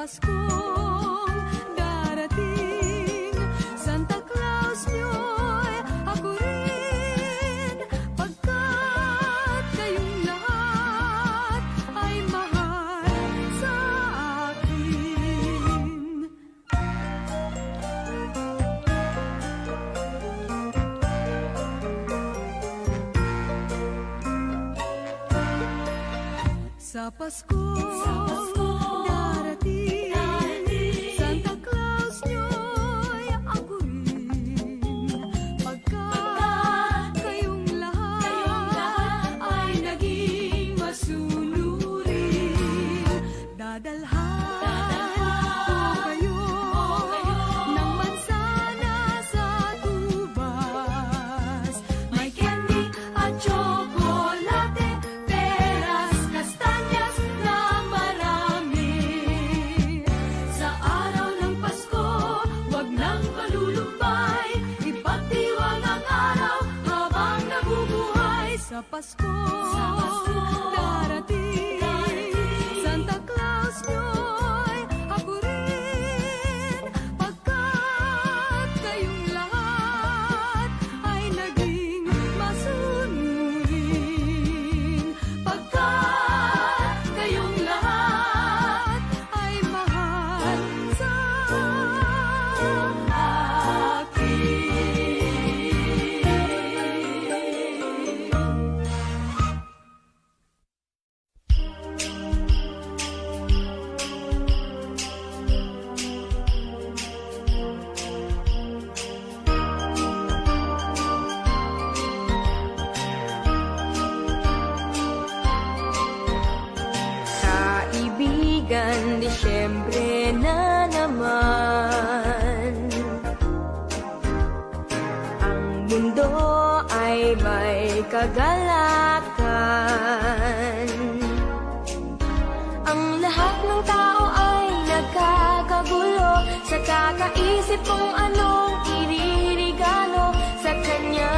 Paskong darating, Santa Claus niyo'y ako rin, pagkat kayong lahat ay mahal sa akin. Sa Pasko Pasko darating, Santa Claus niyo'y ako rin, pagkat kayong lahat ay naging masunurin, pagkat kayong lahat ay mahal sa akin. Disyembre na naman, ang mundo ay may kagalakan. Ang lahat ng tao ay nagkakagulo sa kakaisip kung anong iririgalo sa kanya,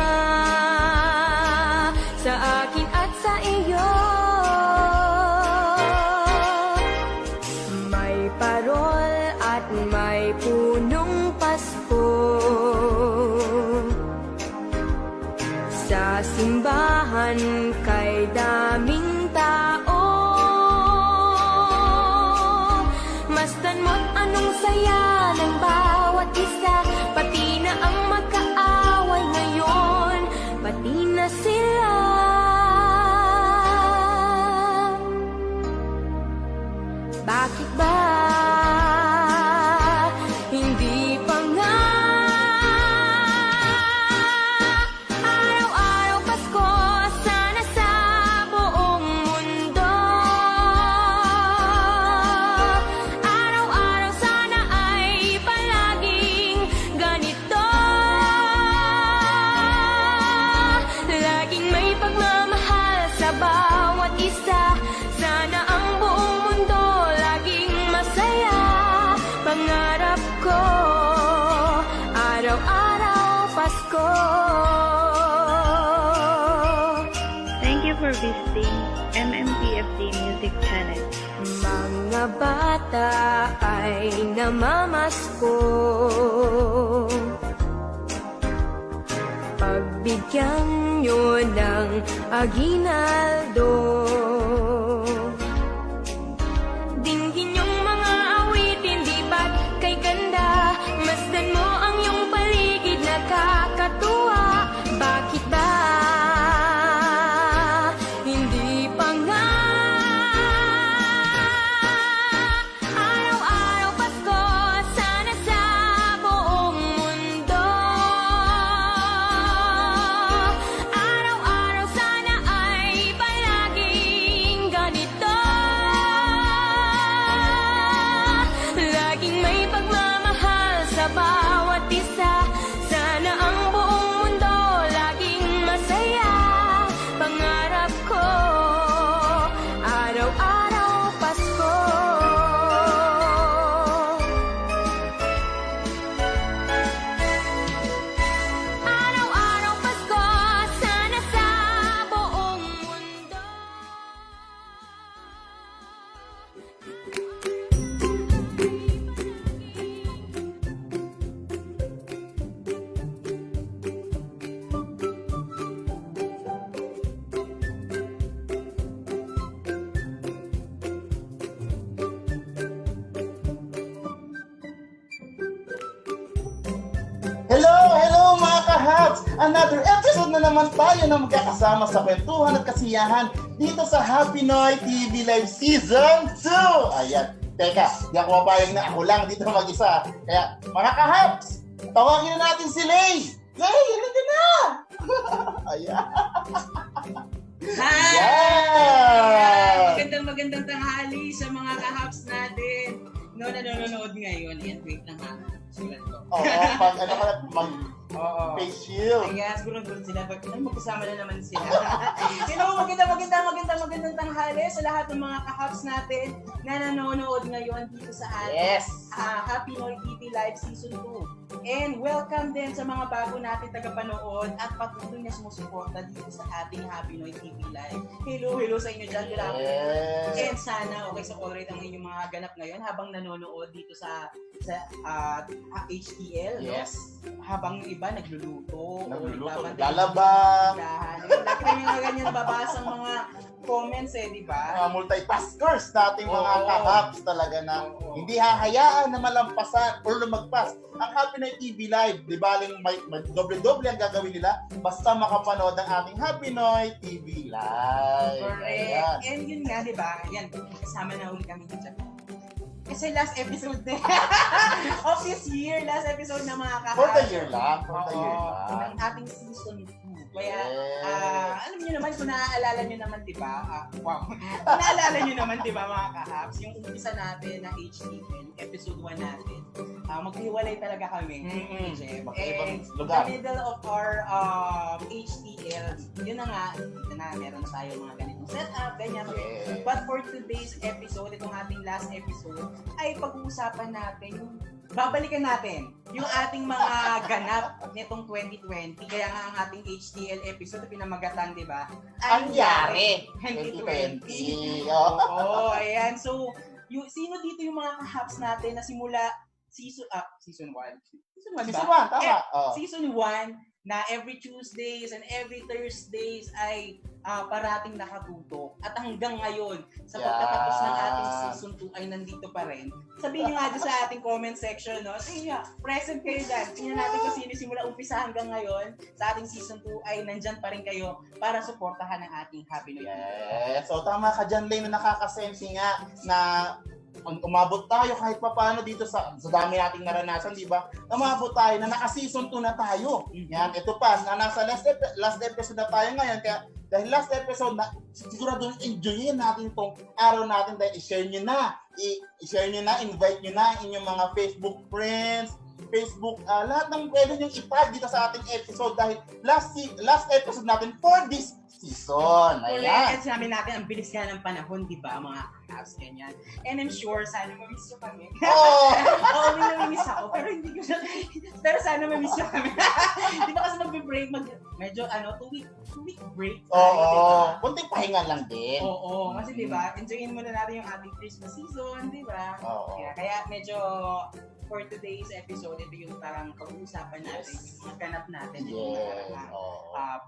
sa akin at sa iyo. May punong Pasko sa simbahan, kay daming tao. Masdan mo't anong saya ng bawat isa, pati na ang magkaaway ngayon, pati na sila. Bakit ba hindi pa nga araw-araw Pasko, sana sa buong mundo? Araw-araw sana ay palaging ganito, laging may pagmamahal sa bawat isa. Sana ang buong mundo laging masaya. Pangarap ko, araw-araw Pasko. Thank you for visiting MMPFD Music Channel. Mga bata ay namamasko, pagbigyan nyo ng aginaldo. Dinggin yung mga awitin, di ba't kay ganda? Masdan mo ang iyong paligid, nakakatuwa. Bakit ba hindi pa nga araw-araw Pasko, sana sa buong mundo? Araw-araw sana ay palaging ganito, laging may pagmamahal sa bawat isa. Sana ang buong mundo ka-Habs, another episode na naman tayo na magkakasama sa kwentuhan at kasiyahan dito sa Happy Noy TV Live Season 2. Ayan, teka, di ako mapayag na ako lang dito mag-isa. Kaya, mga ka-Habs, tawagin na natin si Lay! Lay, halika na! Ayan. Hi! Yeah! Magandang tanghali sa mga ka-Habs natin. Nanonood ngayon. Ayan, wait lang ha. Sulat ko. Oo, pag ano ka na, face shield. Ayan, siguro doon sila. Magkasama na naman sila. Hello, magandang tanghali sa lahat ng mga ka-Habs natin na nanonood ngayon dito sa ating Happy Noy TV Live Season 2. And welcome din sa mga bago natin tagapanood at patuloy na sumusuporta dito sa ating Happy Noy TV Live. Hello sa inyo dyan. And sana okay sa all right ang inyong mga ganap ngayon habang nanonood dito sa HTL, Yes. no? Habang yung iba nagluluto, lalaba. Lagi rin yung ganyan babasang mga comments di ba? Multitaskers nating mga ka-Habs talaga na hindi hahayaan na malampasan or lumagpas ang Happy Noy TV Live. Di ba, may doble-doble ang gagawin nila basta makapanood ng ating Happy Noy TV Live. Correct. Ayan. And yun nga, di ba? Yan, kasama na ulit kami dito. Kasi last episode na of this year, last episode na mga ka-Habs. For the year lang. Ang ating season 2. Kaya, alam niyo naman, kung naaalala niyo naman, di ba? Kung naaalala niyo naman, di ba, mga ka-Habs, yung umpisa natin na HTL, episode 1 natin, maghiwalay talaga kami. Magkaibang And lugar. the middle of our HTL, yun na nga, dito na, meron na tayo mga ganitong setup, ganyan. Yeah. But for today's episode, itong ating last episode, ay pag-uusapan natin yung babalikan natin yung ating mga ganap nitong 2020. Kaya nga ang ating HTL episode, pinamagatan, di ba? Anyari 2020. 2020. Oo, ayan. So, sino dito yung mga ka-Habs natin na simula season 1? Season 1 Season ba? 1, tama. Season 1 na every Tuesdays and every Thursdays ay parating nakatutok. At hanggang ngayon, sa pagtatapos ng ating season 2 ay nandito pa rin. Sabihin nyo nga dyan sa ating comment section, no? Sige nga, present kayo dyan. Tingnan natin kung sino simula umpisa hanggang ngayon sa ating season 2 ay nandyan pa rin kayo para suportahan ang ating Happy Noy. Yes. So tama ka dyan, Lane, na nakakasensi nga na umabot tayo kahit papaano dito sa dami nating naranasan, di ba? Umabot tayo na naka-season 2 na tayo. Yan, ito pa, na nasa last episode na tayo ngayon. Kaya dahil last episode na, sigurado enjoyin natin itong araw natin dahil i-share nyo na. I-share nyo na, invite nyo na inyong mga Facebook friends, Facebook, lahat ng pwede nyo i-tag dito sa ating episode dahil last episode natin for this season. Ayan. At sinabi natin, ang bilis nga ng panahon, di ba, mga ka-Habs, ganyan. And I'm sure, sana mamiss nyo kami. Oo, may namimiss ako, pero hindi ko na, pero sana mamiss nyo kami. Di ba kasi mag-break, medyo, 2-week break. Oo, kunting pahinga lang din. Oo, kasi di ba, enjoyin muna natin yung ating Christmas season, di ba? Oo. Kaya medyo, for today's episode, ito yung parang pag-uusapan natin, yung mga ganap natin, yung mga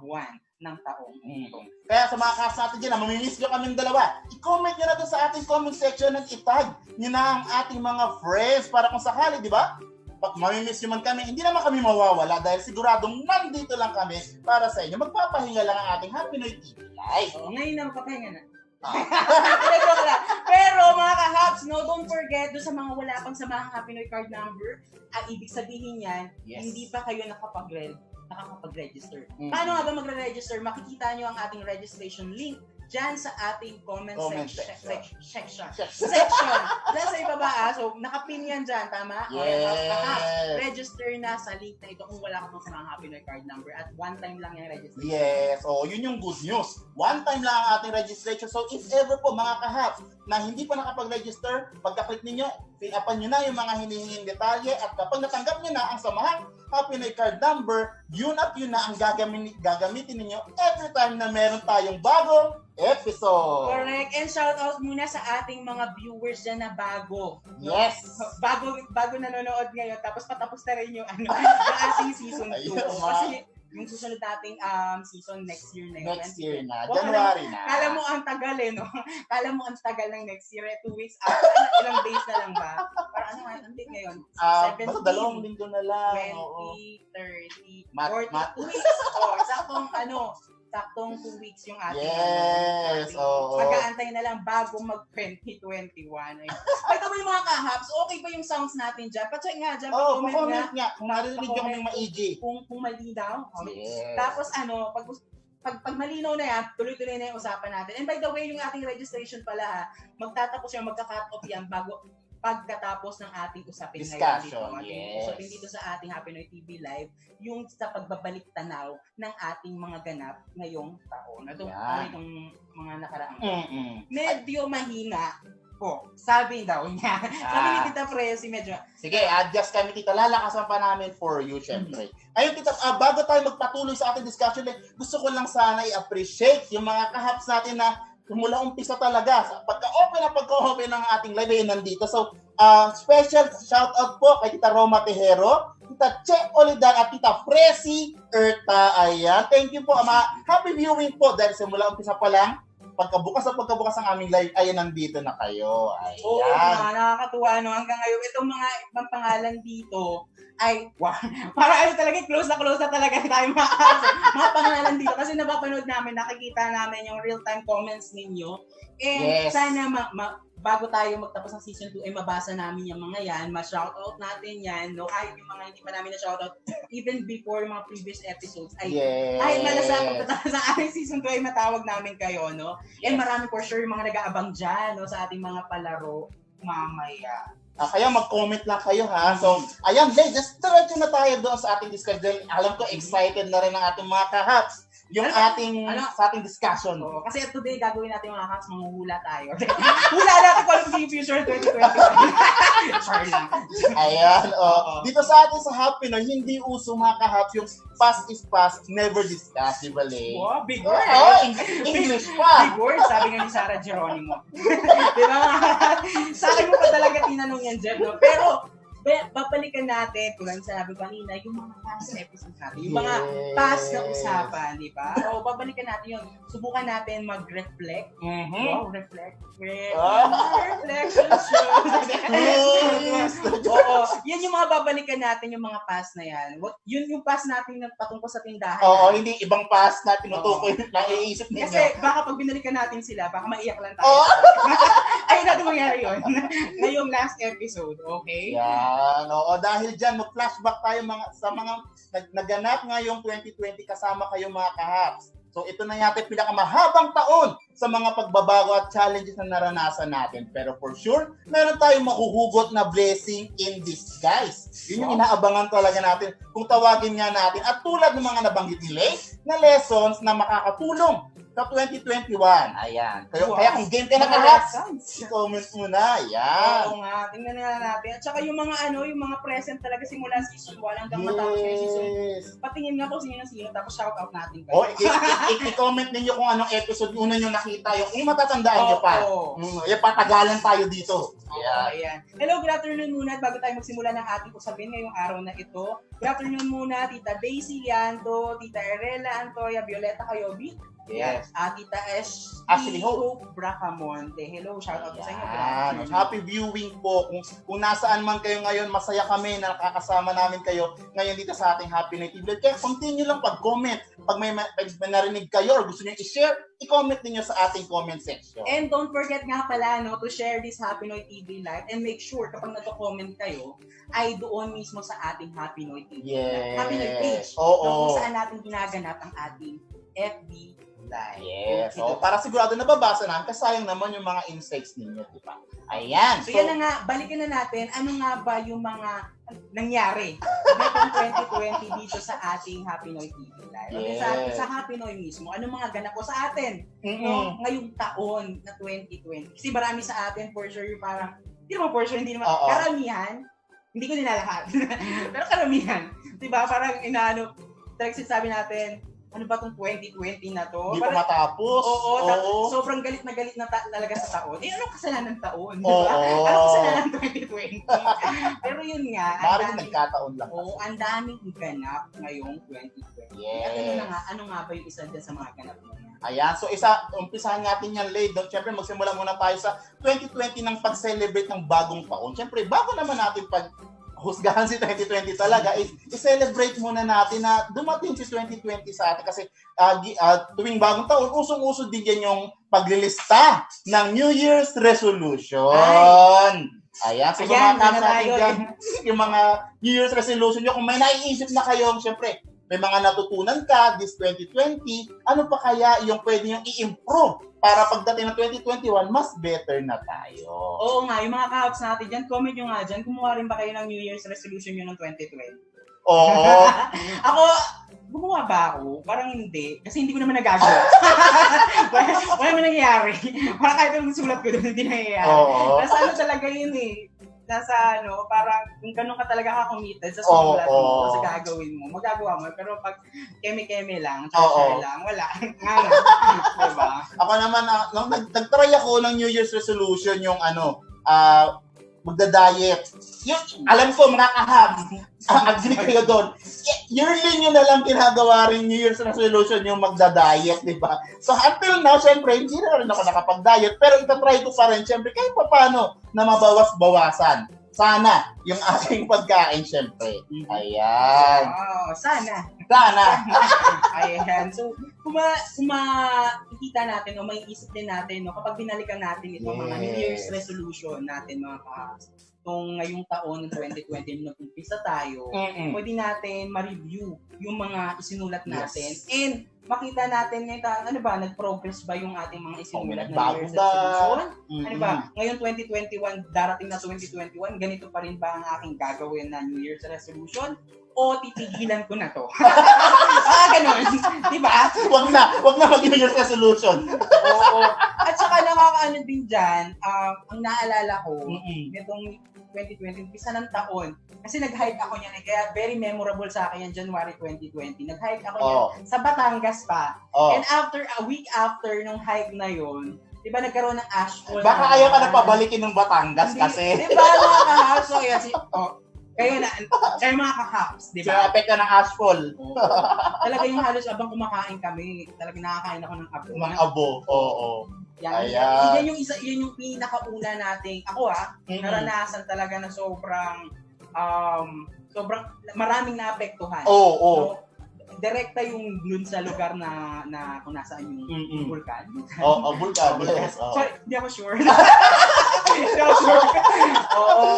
buwan ng taong ito. Kaya sa mga kas natin dyan, mamimiss nyo kaming dalawa. I-comment nyo na doon sa ating comment section at itag nyo na ang ating mga friends para kung sakali, di ba? Pag mamimiss nyo man kami, hindi naman kami mawawala dahil siguradong nandito lang kami para sa inyo. Magpapahinga lang ang ating Happy Noy TV Live. Ngayon na magpapahinga na. Pero mga ka-Habs, no, don't forget, doon sa mga wala pang samahang Happy Noy card number, ibig sabihin yan, hindi pa kayo nakakapag-register. Paano nga ba magre-register? Makikita nyo ang ating registration link dyan sa ating comment section. Dyan sa ibaba, so nakapin yan dyan, tama? Yes. Register na sa link na ito kung wala ka pang samahang Happy Noy card number at one time lang yung registration. Yes, yun yung good news. One time lang ang ating registration. So if ever po mga ka-Habs na hindi pa nakapag-register, pagka-click ninyo, fill-upan nyo na yung mga hinihinging detalye at kapag natanggap nyo na ang samahang Happy Noy card number, yun at yun na ang gagamitin ninyo every time na meron tayong bagong episode. Correct. And shout out muna sa ating mga viewers dyan na bago. Yes. Bago nanonood ngayon tapos patapos na rin yung yung ating season 2. Kasi yung susunod nating season next year na yun. Next year na. January na. Kala mo ang tagal no? Kala mo ang tagal ng next year. 2 weeks after. Ilang days na lang ba? Para ano nga, hindi ngayon. Basta 2 linggo na lang. 20, 30, Mat- 40 weeks. Oh, saktong 2 weeks yung ating Yes, oo. Mag-aantay na lang bago mag-2021. Ay, ito ba yung mga kahaps? Okay ba yung sounds natin dyan? Pacheck nga dyan, Pa-comment nga. Kung narinig nyo kaming maigi. Kung malinaw. Yes. Tapos pag malinaw na yan, tuloy-tuloy na yung usapan natin. And by the way, yung ating registration pala ha, magtatapos yan, magka-cut off yan pagkatapos ng ating usapin Discussion, ngayon dito. yes. Usapin dito sa ating Happy Noy TV Live, yung sa pagbabalik tanaw ng ating mga ganap ngayong taon. Itong mga nakaraang. Medyo mahina po. Sabi daw niya. Sabi ni Tita Presi, medyo. Sige, adjust kami, Tita. Lalakasan pa namin for you, syempre. Ayun, Tita, bago tayo magpatuloy sa ating discussion, gusto ko lang sana i-appreciate yung mga kahaps natin na mula umpisa talaga. Pagka-open ng ating live, ay nandito. So, special shout-out po kay Tita Roma Tejero, Tita Che Olidan, at Tita Presi Erta. Ayan. Thank you po. Happy viewing po dahil simula umpisa pa lang, pagkabukas ng aming live, ayan, nandito na kayo. Ayan. Oo, nakakatuwa, no? Hanggang ngayon, itong mga ibang pangalan dito, ay, wow, para talaga, close na talaga tayo mga pangalan dito. Kasi napapanood namin, nakikita namin yung real-time comments ninyo. And sana bago tayo magtapos ng season 2, ay mabasa namin yung mga yan, ma-shoutout natin yan, no? Kahit yung mga hindi pa namin na-shoutout, even before yung mga previous episodes, ay malasa pagkatapos ng ating season 2, ay matawag namin kayo, no? And marami for sure yung mga nag-aabang dyan, no? Sa ating mga palaro mamaya. Kaya mag-comment lang kayo, ha? So, ayan, just diretso na tayo doon sa ating discussion. Alam ko, excited na rin ang ating mga kahaps yung sa ating discussion. Oo, kasi today, gagawin natin mga kahaps, manghuhula tayo. Hula natin kung anong yung future 2021. Sorry lang. Ayan, dito sa atin sa Happy Noy, hindi uso mga kahaps yung past is past, never discuss, di ba, Le? Wow, big word. English pa. Big word, sabi nga ni Sarah Geronimo. Di ba? Sa akin mo pa talaga tinanong yan, Jeb, no? Pero, babalikan natin, tulad sabi ko kanina, yung mga past episodes natin, yung mga past na usapan, di ba? O, babalikan natin yun. Subukan natin mag-reflect. Wow, reflection shows. Oo, yan yung mga babalikan natin, yung mga past na yan. Yun yung past natin patungkol sa tindahan. Oo, hindi ibang past na tinutukoy na iisip ninyo. Kasi baka pag binalikan natin sila, baka maiyak lang tayo. Ayun natin mangyari yun. Ngayong last episode, okay? Yan, oo. Dahil dyan, mag-flashback tayo sa mga naganap ngayong 2020 kasama kayo mga kahaps. So ito na yata pinakamahabang taon sa mga pagbabago at challenges na naranasan natin. Pero for sure, meron tayong mahuhugot na blessing in disguise. Yun yung inaabangan talaga natin kung tawagin nga natin. At tulad ng mga nabanggit ni Lay, na lessons na makakatulong sa 2021. Ayan. Kaya kung game ka na kahaps, i-comment mo na. Ayan. Oo nga, tingnan na natin. At saka yung mga yung mga present talaga simula season 1 hanggang matapos ng season 2. Patingin nga po sino tapos shoutout natin. I-comment ninyo kung anong episode una nyo nakita. Yung matatandaan nyo pa. Yung patagalan tayo dito. Ayan. Hello, good afternoon muna. Bago tayo magsimula ng ating usapin ngayong araw na ito. Good afternoon muna, Tita Daisy Lianto, Tita Erela Antoya, Violeta Cayobi. Yes. Tita Ashley Hope Bracamonte. Hello, shout out sa inyo. Happy viewing po. Kung nasaan man kayo ngayon, masaya kami na nakakasama namin kayo ngayon dito sa ating Happy Noy TV. Kaya continue lang pag-comment. Pag may narinig kayo or gusto niyo i-share, i-comment niyo sa ating comment section. And don't forget nga pala to share this Happy Noy TV Live and make sure kapag nagko-comment kayo ay doon mismo sa ating Happy Noy TV Live. Happy Noy page. Oo. Kung saan natin ginaganap ang ating FB Live. Yes. So, para sigurado nababasa namin kasi sayang naman yung mga insights ninyo, di ba? Ayan. So, yan na nga, balikan na natin, ano nga ba yung mga nangyari nitong 2020 dito sa ating Happy Noy TV Live. Yes. Sa Happy Noy mismo, ano mga ganap ko sa atin ngayong taon na 2020. Kasi marami sa atin, for sure, yung parang, hindi naman for sure, hindi naman, karamihan, hindi ko dinalahat. Pero karamihan, di ba? Parang talagang sinasabi natin, ano ba itong 2020 na to? Hindi pa matapos. Oo. Sobrang galit na talaga sa taon. Anong kasalanan taon? Diba? Anong kasalanan 2020? Pero yun nga. Maraming nagkataon lang. Oo, ang daming ganap ngayong 2020. Yes. At ano nga ba yung isa dyan sa mga ganap mo? Ayan, so umpisahan natin yan, Lay. Siyempre, magsimula muna tayo sa 2020 ng pag-celebrate ng bagong taon. Siyempre, bago naman natin husgahan si 2020 talaga, i-celebrate muna natin na dumating si 2020 sa atin kasi tuwing bagong taon, usong-uso din yan yung paglilista ng New Year's resolution. Ayan, so mga kaps natin dyan, yung mga New Year's resolution nyo, kung may naiisip na kayo, siyempre, may mga natutunan ka this 2020, ano pa kaya yung pwede yung i-improve para pagdating ng 2021, mas better na tayo. Oo nga, yung mga ka-hops natin dyan, comment nyo nga dyan, kumuha rin ba kayo ng New Year's resolution nyo ng 2020? Oo. Ako, gumawa ba ako? Parang hindi. Kasi hindi ko naman nagagawa. wala naman nangyayari. Parang kahit anong sulat ko doon, hindi nangyayari. Oo. Nasa ano talaga yun eh. Nasa ano, parang kung ganun ka talaga ka-committed sa sulat mo, sa gagawin mo, magagawa mo. Pero pag keme-keme lang, share lang, wala. Diba? Ako naman, nung nag-try ako ng New Year's resolution, yung magda-diet. Yung, alam ko, mga kaham, agree kayo doon. Yearly nyo na lang ginagawa rin New Year's resolution yung magda-diet, di ba? So until now, syempre, hindi na rin ako nakapag-diet, pero itatry ko pa rin, syempre, kahit pa paano na mabawas-bawasan. Sana yung aking pagkain, syempre. Ayan. Oh, sana. Ayan. So, kung makikita natin o may isip din natin, no, kapag binalikan natin itong mga New Year's resolution natin, mga kahas, itong ngayong taon ng 2020 nung nag-umpisa tayo, pwede natin ma-review yung mga isinulat natin. And makita natin ngayon, ano ba, nag-progress ba yung ating mga isinulat na New Year's resolution? Ano ba, ngayon 2021, darating na 2021, ganito pa rin ba ang aking gagawin na New Year's resolution? O titigilan ko na to? Ganun. Diba? Wag na mag-New Year's resolution. Oo. At saka nakakaano din dyan, ang naalala ko, nitong 2020, umpisa ng taon, kasi nag-hike ako niyan, kaya very memorable sa akin yan, January 2020. Nag-hike ako niyan sa Batangas pa. And after, a week after nung hike na yon, di ba nagkaroon ng ashfall? Baka ayaw ka na pabalikin ng Batangas kasi. Di ba mga kahaps? So, yan, kayo mga kahaps, di ba? So, apek ka ng ashfall. Talaga yung halos abang kumakain kami, talaga nakakain ako ng abo. Ng abo, oo. Yan yung isa, yun yung pinakauna nating, ako naranasan talaga na sobrang maraming naapektuhan. So, direkta yung dun sa lugar na kung nasaan yung vulkan. Vulkan, yes. Sorry, hindi ako sure.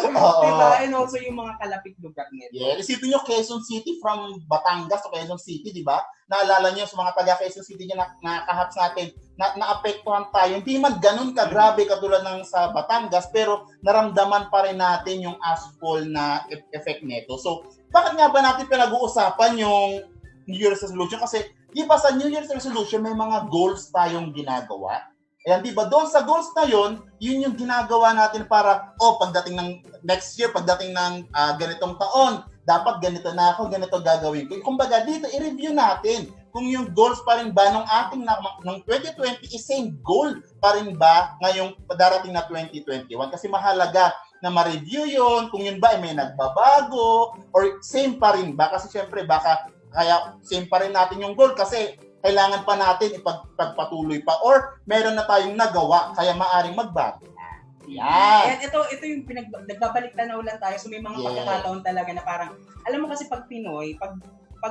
Diba? And also yung mga kalapit lugar nito. Yeah, isipin nyo Quezon City from Batangas to Quezon City, di ba? Naalala nyo sa mga taga Quezon City na nakahaps natin, naapektuhan tayo. Hindi man ganun kagrabe katulad ng sa Batangas, pero naramdaman pa rin natin yung ashfall na effect nito. So, bakit nga ba natin pinag-uusapan yung New Year's resolution? Kasi, di ba sa New Year's resolution, may mga goals tayong ginagawa. Ayan, di ba? Doon sa goals na yun yung ginagawa natin para, pagdating ng next year, pagdating ng ganitong taon, dapat ganito na ako, ganito gagawin ko. Kumbaga, dito, i-review natin kung yung goals pa rin ba nung ating ng 2020 is same goal pa rin ba ngayong darating na 2021. Kasi mahalaga na ma-review yun, kung yun ba ay may nagbabago, or same pa rin ba? Kasi syempre, baka kaya same pa rin natin yung goal kasi kailangan pa natin ipagpatuloy pa or meron na tayong nagawa kaya maaring magbago na. Yan. Ito yung nagbabalik tanaw lang tayo. So may mga pagkakataon talaga na parang, alam mo kasi pag Pinoy, pag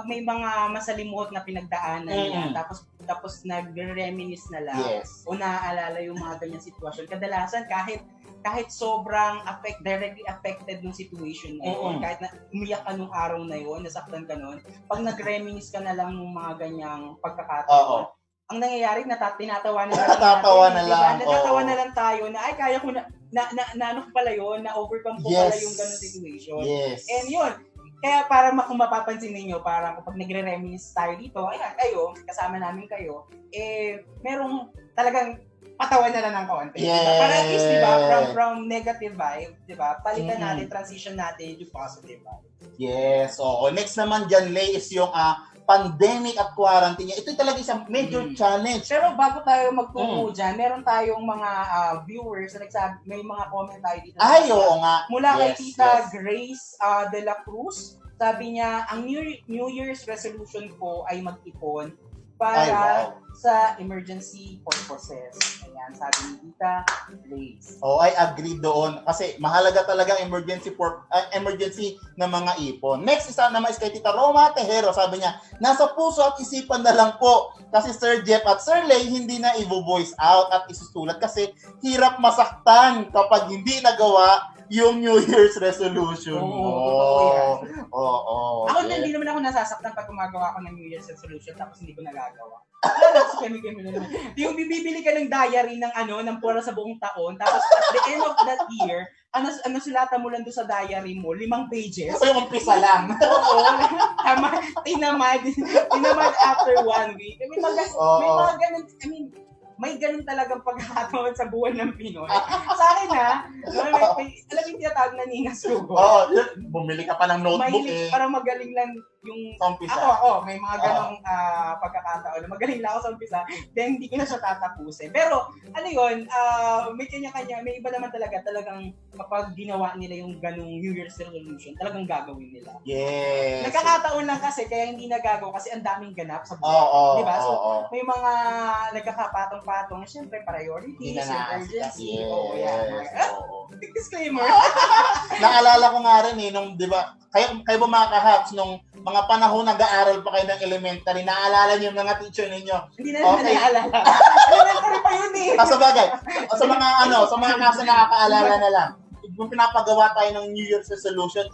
may mga masalimuot na pinagdaanan yan, tapos nagre-reminisce na lang o naaalala yung mga ganyang sitwasyon. Kadalasan kahit sobrang directly affected ng situation na yun, kahit na umiyak ka nung araw na yun, nasaktan ka nun, pag nag-reminisce ka na lang ng mga ganyang pagkakataon, ang nangyayari, tinatawa na lang natatawa na lang tayo na, ay, kaya ko na ano ko pala yun, na-overcome ko pala yung ganung situation. And yun, kaya para kung mapapansin ninyo, parang kapag nagre-reminisce tayo dito, ayan, kayo, kasama namin kayo, merong talagang patawan na lang ng konti. Diba? Para at least, diba, from negative vibe, diba, palitan natin, transition natin yung positive vibe. Yes, oo. Next naman dyan, Lay, is yung pandemic at quarantine. Ito talaga isang major challenge. Pero bago tayo magtungo dyan, meron tayong mga viewers na nagsabi, may mga comment tayo dito. Oo nga. Mula kay Tita Grace de la Cruz, sabi niya, ang New Year's resolution ko ay mag-ipon para Ay, wow. sa emergency purposes. Ayan, sabi ni Tita Grace. Oh, I agree doon kasi mahalaga talaga ang emergency ng mga ipon. Next isa naman is kay Tita Roma Tejero. Sabi niya, nasa puso at isipan na lang po kasi Sir Jeff at Sir Lay hindi na i-voice out at isusulat kasi hirap masaktan kapag hindi nagawa yung New Year's resolution mo. Totoo yan. Oo. Ako yes. hindi naman ako nasasaktan pag gumagawa ko ng New Year's resolution tapos hindi ko nagagawa. Sa kemi-kemi na naman. Yung bibili ka ng diary ng pura sa buong taon, tapos at the end of that year, sulatan mo lang doon sa diary mo, 5 pages. So yung umpisa lang. Oo. Tinamad after 1 week. May mga ganun, may ganun talagang pagkakataon sa buwan ng Pinoy. Sa akin alam yung tinatawag na ningas ko. Oo, bumili ka pa ng notebook Parang magaling lang yung... Sa umpisa. Ako, may mga ganong pagkakataon na magaling lang ako sa umpisa, then hindi ko na siya tatapusin. Pero, may kanya-kanya, may iba naman talagang kapag ginawa nila yung ganong New Year's resolution, talagang gagawin nila. Yes. Nagkakataon lang kasi, kaya hindi nagagawa kasi ang daming ganap sa buhay. Oo. Diba? So, may mga nagkakapatong-patong na syempre priorities, yung urgency. Yes. Big disclaimer. Naalala ko nga rin nung, di ba, kayo ba mga kahaps, nung mga panahon nag-aaral pa kayo ng elementary, naalala niyo yung mga teacher ninyo? Hindi na naalala. Elementary pa yun eh. Sa bagay, sa mga kaso nakakaalala na lang. Kung pinapagawa tayo ng New Year's resolution,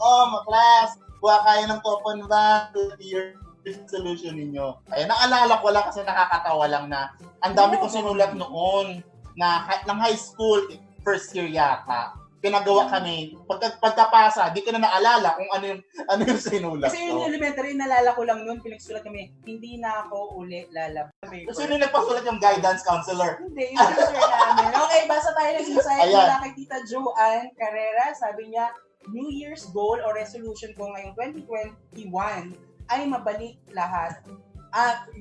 class, kuha kayo ng coupon ba, New Year's resolution ninyo. Ay, naalala ko lang kasi nakakatawa lang na ang dami kong sinulat noon na ng high school, first year yata. Pinagawa kami, pagkapasa, di ko na naalala kung ano yung sinulat. Kasi yung elementary, naalala ko lang noon, pinagsulat kami, hindi na ako uli lalabas. Kasi sino nagpasulat yung guidance counselor? Hindi, yung teacher namin. Okay, basa tayo ng insight mula kay Tita Joanne Carrera. Sabi niya, New Year's goal or resolution ko ngayong 2021 ay mabalik lahat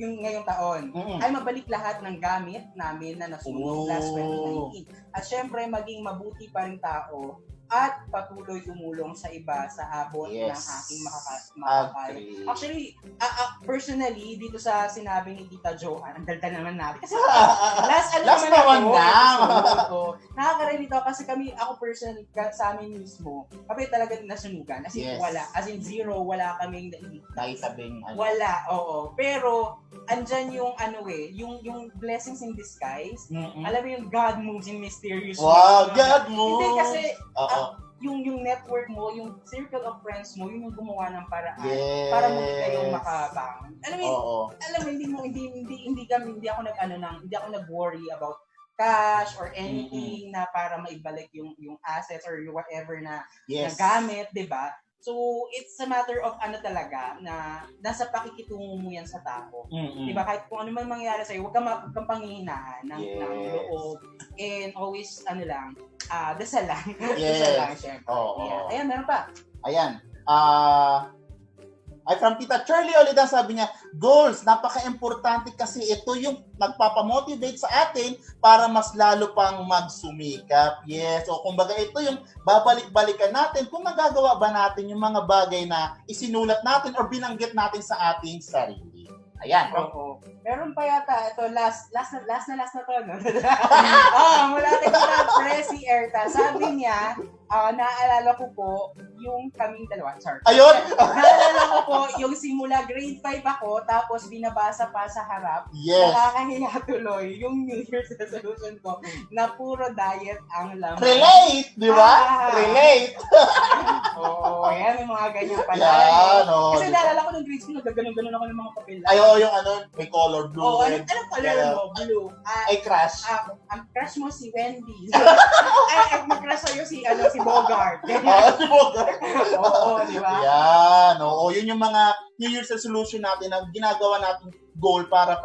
yung ngayong taon, ay mabalik lahat ng gamit namin na nasunog last 2019. At syempre, maging mabuti pa rin tao at patuloy tumulong sa iba sa abot ng aking makakaya. Actually, personally, dito sa sinabi ni Tita Joanne, ang daldal naman natin. Kasi last naman ako. Nakaka-relate ako kasi ako personally, sa amin mismo, kami talaga nasunugan. As in, wala. As in, zero. Wala kaming naisabing. Wala, oo. Pero, andyan yung yung blessings in disguise. Alam mo yung God moves in mysterious ways. Wow, God moves! Hindi kasi, yung network mo, yung circle of friends mo, yun yung gumawa ng paraan para mo kayong makabangon. Alam mo, hindi ako nag-worry about cash or anything na para maibalik yung assets or yung whatever na gamit, 'di ba? So, it's a matter of talaga na nasa pakikitungo mo yan sa tao. Diba? Kahit kung ano man mangyari sa'yo, huwag kang panghihinaan ng loob. And always, dasal lang. Dasal lang, syempre. Ayan, meron pa. Ayan. Ay, from Tita Charlie Olidan, sabi niya, goals, napaka-importante kasi ito yung nagpapamotivate sa atin para mas lalo pang magsumikap. Yes, o kumbaga ito yung babalik-balikan natin kung nagagawa ba natin yung mga bagay na isinulat natin or binanggit natin sa ating sarili. Ayan. Oo. Meron pa yata, ito, last na to, no? Mula kay Tita Presi Erta, sabi niya, naaalala ko po yung kaming dalawa. Sorry. Ayun! Naalala ko po yung simula grade 5 ako, tapos binabasa pa sa harap. Yes. Nakakahiya tuloy yung New Year's resolution ko na puro diet ang laman. Relate! Di ba? Relate! Oo, yan, yung mga ganyan pala. Yan, Kasi naalala ko ng grade 5, nagaganon-ganon ako ng mga papel. Yung may color blue. Oo, anong color mo? Blue. Ay, crush. Ang crush mo si Wendy. Mag-crush sa'yo si Bogart. Si Bogart. Oo, di ba? Yan. Yun yung mga New Year's resolution natin na ginagawa natin goal para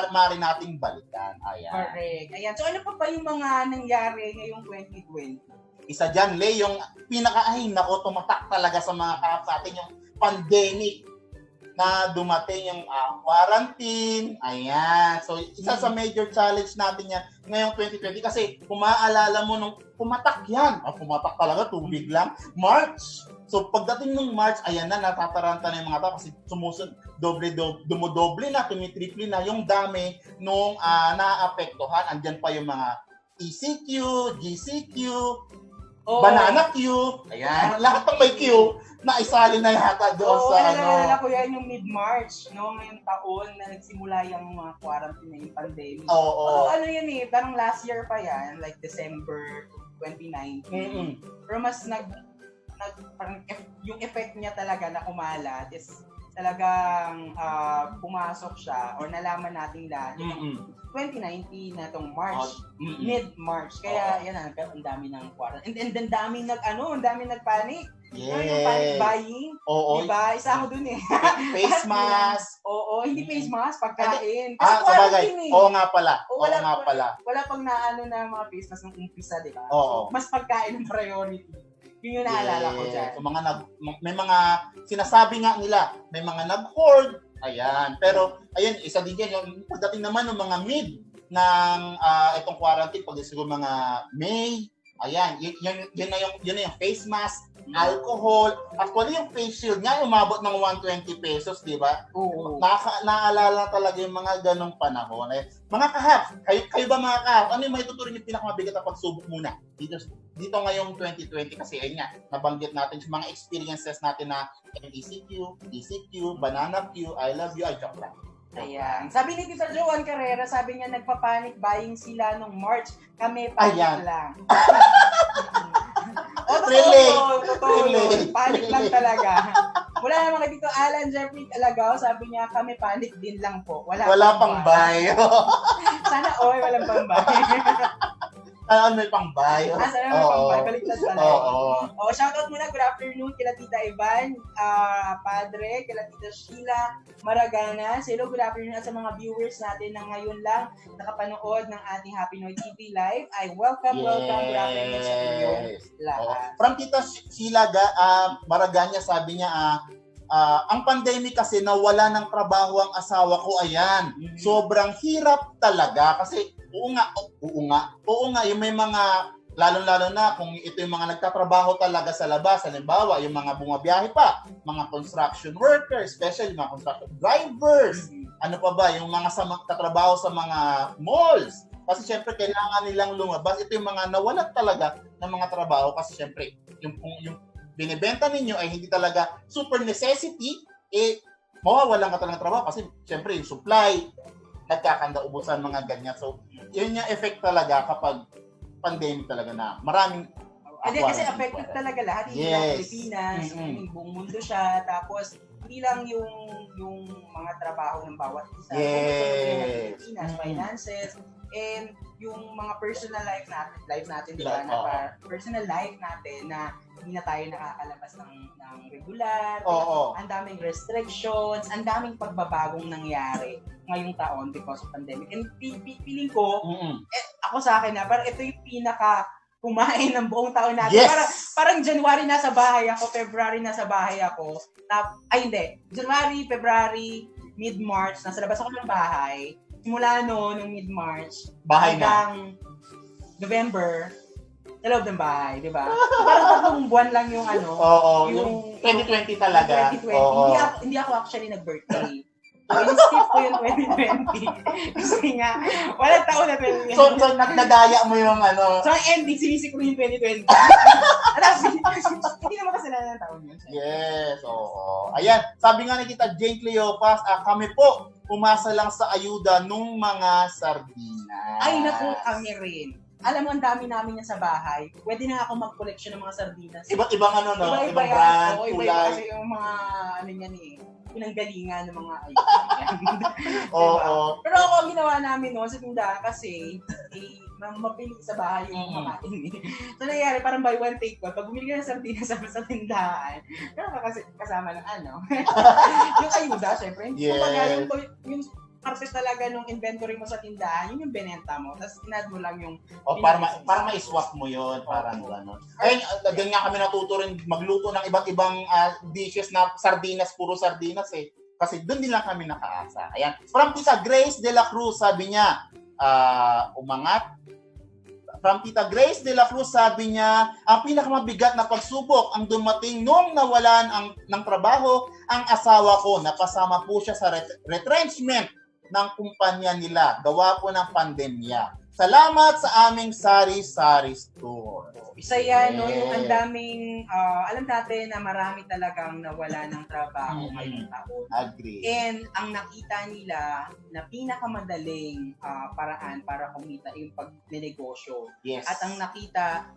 maaari nating balikan. Ayan. Correct. Ayan. So ano pa yung mga nangyari ngayong 2020? Isa dyan, Lay, yung tumatak talaga sa mga sa atin yung pandemic na dumating yung quarantine. Ayan. So, isa sa major challenge natin yan ngayong 2020 kasi kung maaalala mo nung pumatak yan. Pumatak talaga, tubig lang. March So pagdating ng March, ayan na, natataranta na yung mga tao kasi dumodoble na, tumitriple na yung dami nung naaapektuhan. Andyan pa yung mga ECQ, GCQ, Banana Q, ayan, lahat ng may Q na isali na yata doon sa nalala ko yan yung mid-March, no? Ngayong taon na nagsimula yung mga quarantine na yung pandemic. Oo. Ano yan eh, parang last year pa yan, like December 2019. Pero mas parang yung effect niya talaga na kumalat is talagang pumasok siya or nalaman natin lahat. 2019 na tong March, mid-March. Kaya yan ang dami ng quarantine. And ang daming nagpanic. Yes. Yung panic buying. Oo. Diba? Isa ako dun eh. Face mask. Oo, hindi face mask, pagkain. Sabagay. Eh. Oo nga pala. Wala pang naano na mga face mask ng umpisa, di ba? Oo. So, mas pagkain ng priority. Yun yung naalala ko dyan. So, may mga sinasabi nga nila, may mga nag-hoard. Ayan. Pero, ayan, isa din yan. Yung pagdating naman ng mga mid ng itong quarantine, pag siguro mga May, ayan, yun na yung face mask, alcohol, actually yung face shield nga umabot ng 120 pesos, di ba? Oo. Naalala talaga yung mga ganong panahon. Mga kahap, kayo ba mga kahap, ano yung may tuturin yung pinakamabigat na pagsubok muna? Dito ngayong 2020 kasi ayun nga, nabanggit natin yung mga experiences natin na ECQ, DCQ, Banana Q, I Love You, ay joke lang. Ayan. Sabi ni Tita Joanne Carrera, sabi niya nagpa-panic buying sila nung March. Kami panic lang. Totoo. Panic lang talaga. Wala naman kay Tito Alan Jeffrey Alagao, sabi niya kami panic din lang po. Wala pang buy. Sana walang pang buy. May pang buy. Sana may pang buy. Baliktad pala. Oo. Shoutout muna, good afternoon kila Tita Ivan, Padre, kila Tita Sheila Maragana. Hello, good afternoon at sa mga viewers natin na ngayon lang nakapanood ng ating Happy Noy TV Live. Welcome, good afternoon sa inyo lahat. From Tita Sheila Maragana, sabi niya, ang pandemic kasi nawala ng trabaho ang asawa ko, ayan. Sobrang hirap talaga kasi oo nga, yung may mga lalo na kung ito yung mga nagtatrabaho talaga sa labas, halimbawa yung mga bumabiyahe pa, mga construction workers, especially mga construction drivers, ano pa ba, yung mga tatrabaho sa mga malls, kasi syempre kailangan nilang lumabas. Ito yung mga nawalan talaga ng mga trabaho kasi syempre yung binibenta ninyo ay hindi talaga super necessity, mawawalan ka talaga ng trabaho kasi syempre yung supply, nagkakanda-ubusan, mga ganyan. So, yun yung effect talaga kapag pandemic talaga na maraming kasi affected talaga lahat, hindi lang Pilipinas, yung buong mundo siya, tapos hindi lang yung mga trabaho ng bawat isa, Pilipinas, finances, and yung mga personal life natin, di ba, na personal life natin na hindi na tayo nakakalabas ng regular, ang daming restrictions, ang daming pagbabagong nangyari ngayong taon because of pandemic. And feeling ko, ako sa akin parang ito yung pinaka kumain ng buong taon natin. Yes! Parang January nasa bahay ako, February nasa bahay ako. January, February, mid-March, nasa labas ako ng bahay. Simula nung mid-March, bahay hanggang November, sa loob ng bahay, di ba? Parang 3 buwan lang yung yung 2020 talaga. 2020. Hindi ako actually nag-birthday. So, in-skip ko yung 2020. Kasi nga, walang taon na 2020. So nadaya mo yung So, ang ending, sinisik ko yung 2020. Hindi naman kasalanan ng taon yun. Yes, oo. Ayan, sabi nga ni Tita Jane Cleopas, kami po, umasa lang sa ayuda nung mga sardinas. Ay, naku, kami rin. Alam mo, ang dami namin yan sa bahay. Pwede na ako mag-collection ng mga sardinas. Ibang Ibang brand, kulay. Iba kasi yung mga, pinanggalingan ng mga Oo. Pero ako, ang ginawa namin sa tindahan kasi, mapili sa bahay yung makain. So, nangyari, parang buy one, take one. Pag bumili ka ng sardinas sa tindahan, meron ka kasama ng yung ayuda, syempre. Yes. Kumbaga, yung parte talaga nung inventory mo sa tindahan, yun yung benenta mo. Tapos, inad mo lang yung... para ma-swap mo yun. Parang gano'n. Ayun, ganyan kami natuto rin magluto ng iba't ibang dishes na sardinas, puro sardinas Kasi doon din lang kami nakaasa. Ayan. From Tita Grace de la Cruz, sabi niya, umangat. From Tita Grace de la Cruz, sabi niya, ang pinakamabigat na pagsubok ang dumating nung nawalan ng trabaho ang asawa ko. Napasama po siya sa retrenchment ng kumpanya nila. Gawa po ng pandemya. Salamat sa aming sari-sari store. Isa yan, no, yung ang daming, alam natin na marami talagang nawala ng trabaho ngayong taon. Agree. And ang nakita nila na pinakamadaling paraan para kumita yung pagnenegosyo. Yes. At ang nakita,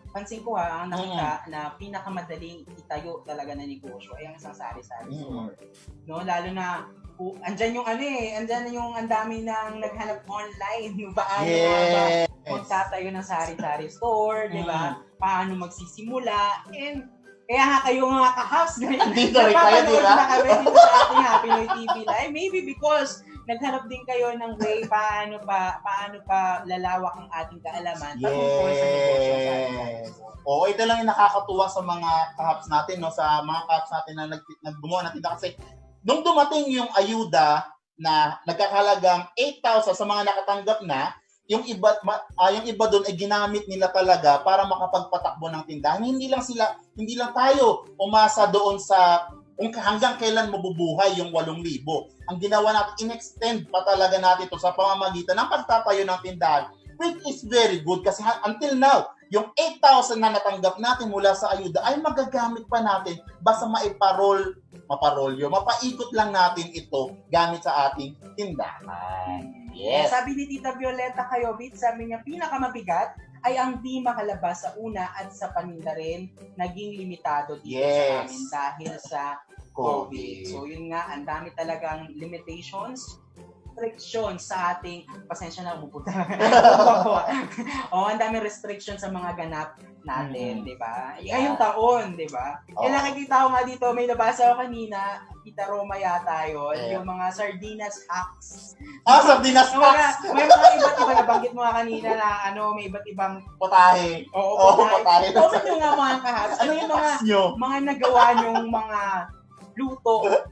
pansin ko ang nakita na pinakamadaling itayo talaga na negosyo ay ang isang sari-sari store. No, lalo na andyan yung andyan yung ang dami nang naghanap online, yung paano magtatayo ng sari-sari store, di ba? Paano magsisimula, and kaya nga kayo mga ka-house ngayon, Dito rin kayo, di ba? na kami dito sa ating Happy Noy TV Live, maybe because naghanap din kayo ng way paano pa lalawak ang ating kaalaman patungkol sa negosyo sa sari-sari store. Oo, ito lang yung nakakatuwa sa mga ka-house natin, no? Sa mga ka-house natin na naggumawa ng tinda. Kasi nung dumating yung ayuda na nagkakalagang 8,000 sa mga nakatanggap na, yung iba doon ay ginamit nila talaga para makapagpatakbo ng tindahan. Hindi lang tayo umasa doon sa kung hanggang kailan mabubuhay yung 8,000. Ang ginawa natin, in-extend pa talaga natin ito sa pamamagitan ng pagtatayo ng tindahan, which is very good kasi until now, yung 8,000 na natanggap natin mula sa ayuda ay magagamit pa natin basta mapaikot lang natin ito gamit sa ating tindahan. Yes. Sabi ni Tita Violeta Kayobit, sabi niya, pinakamabigat ay ang di makalabas sa una at sa paninda rin naging limitado dito sa amin dahil sa COVID. So yun nga, ang dami talagang limitations, restrictions sa ating, pasensya na umupunta. Ang daming restrictions sa mga ganap natin, di ba? Ngayong taon, di ba? Yung nakikita ko nga dito, may nabasa ko kanina, Tita Roma yata yun, yung mga sardinas hacks. Sardinas hacks! May mga iba't iba, nabanggit mo nga kanina na may iba't ibang potahe. Potahe. Comment nyo nga mga kahats, ano yung mga nagawa nyong mga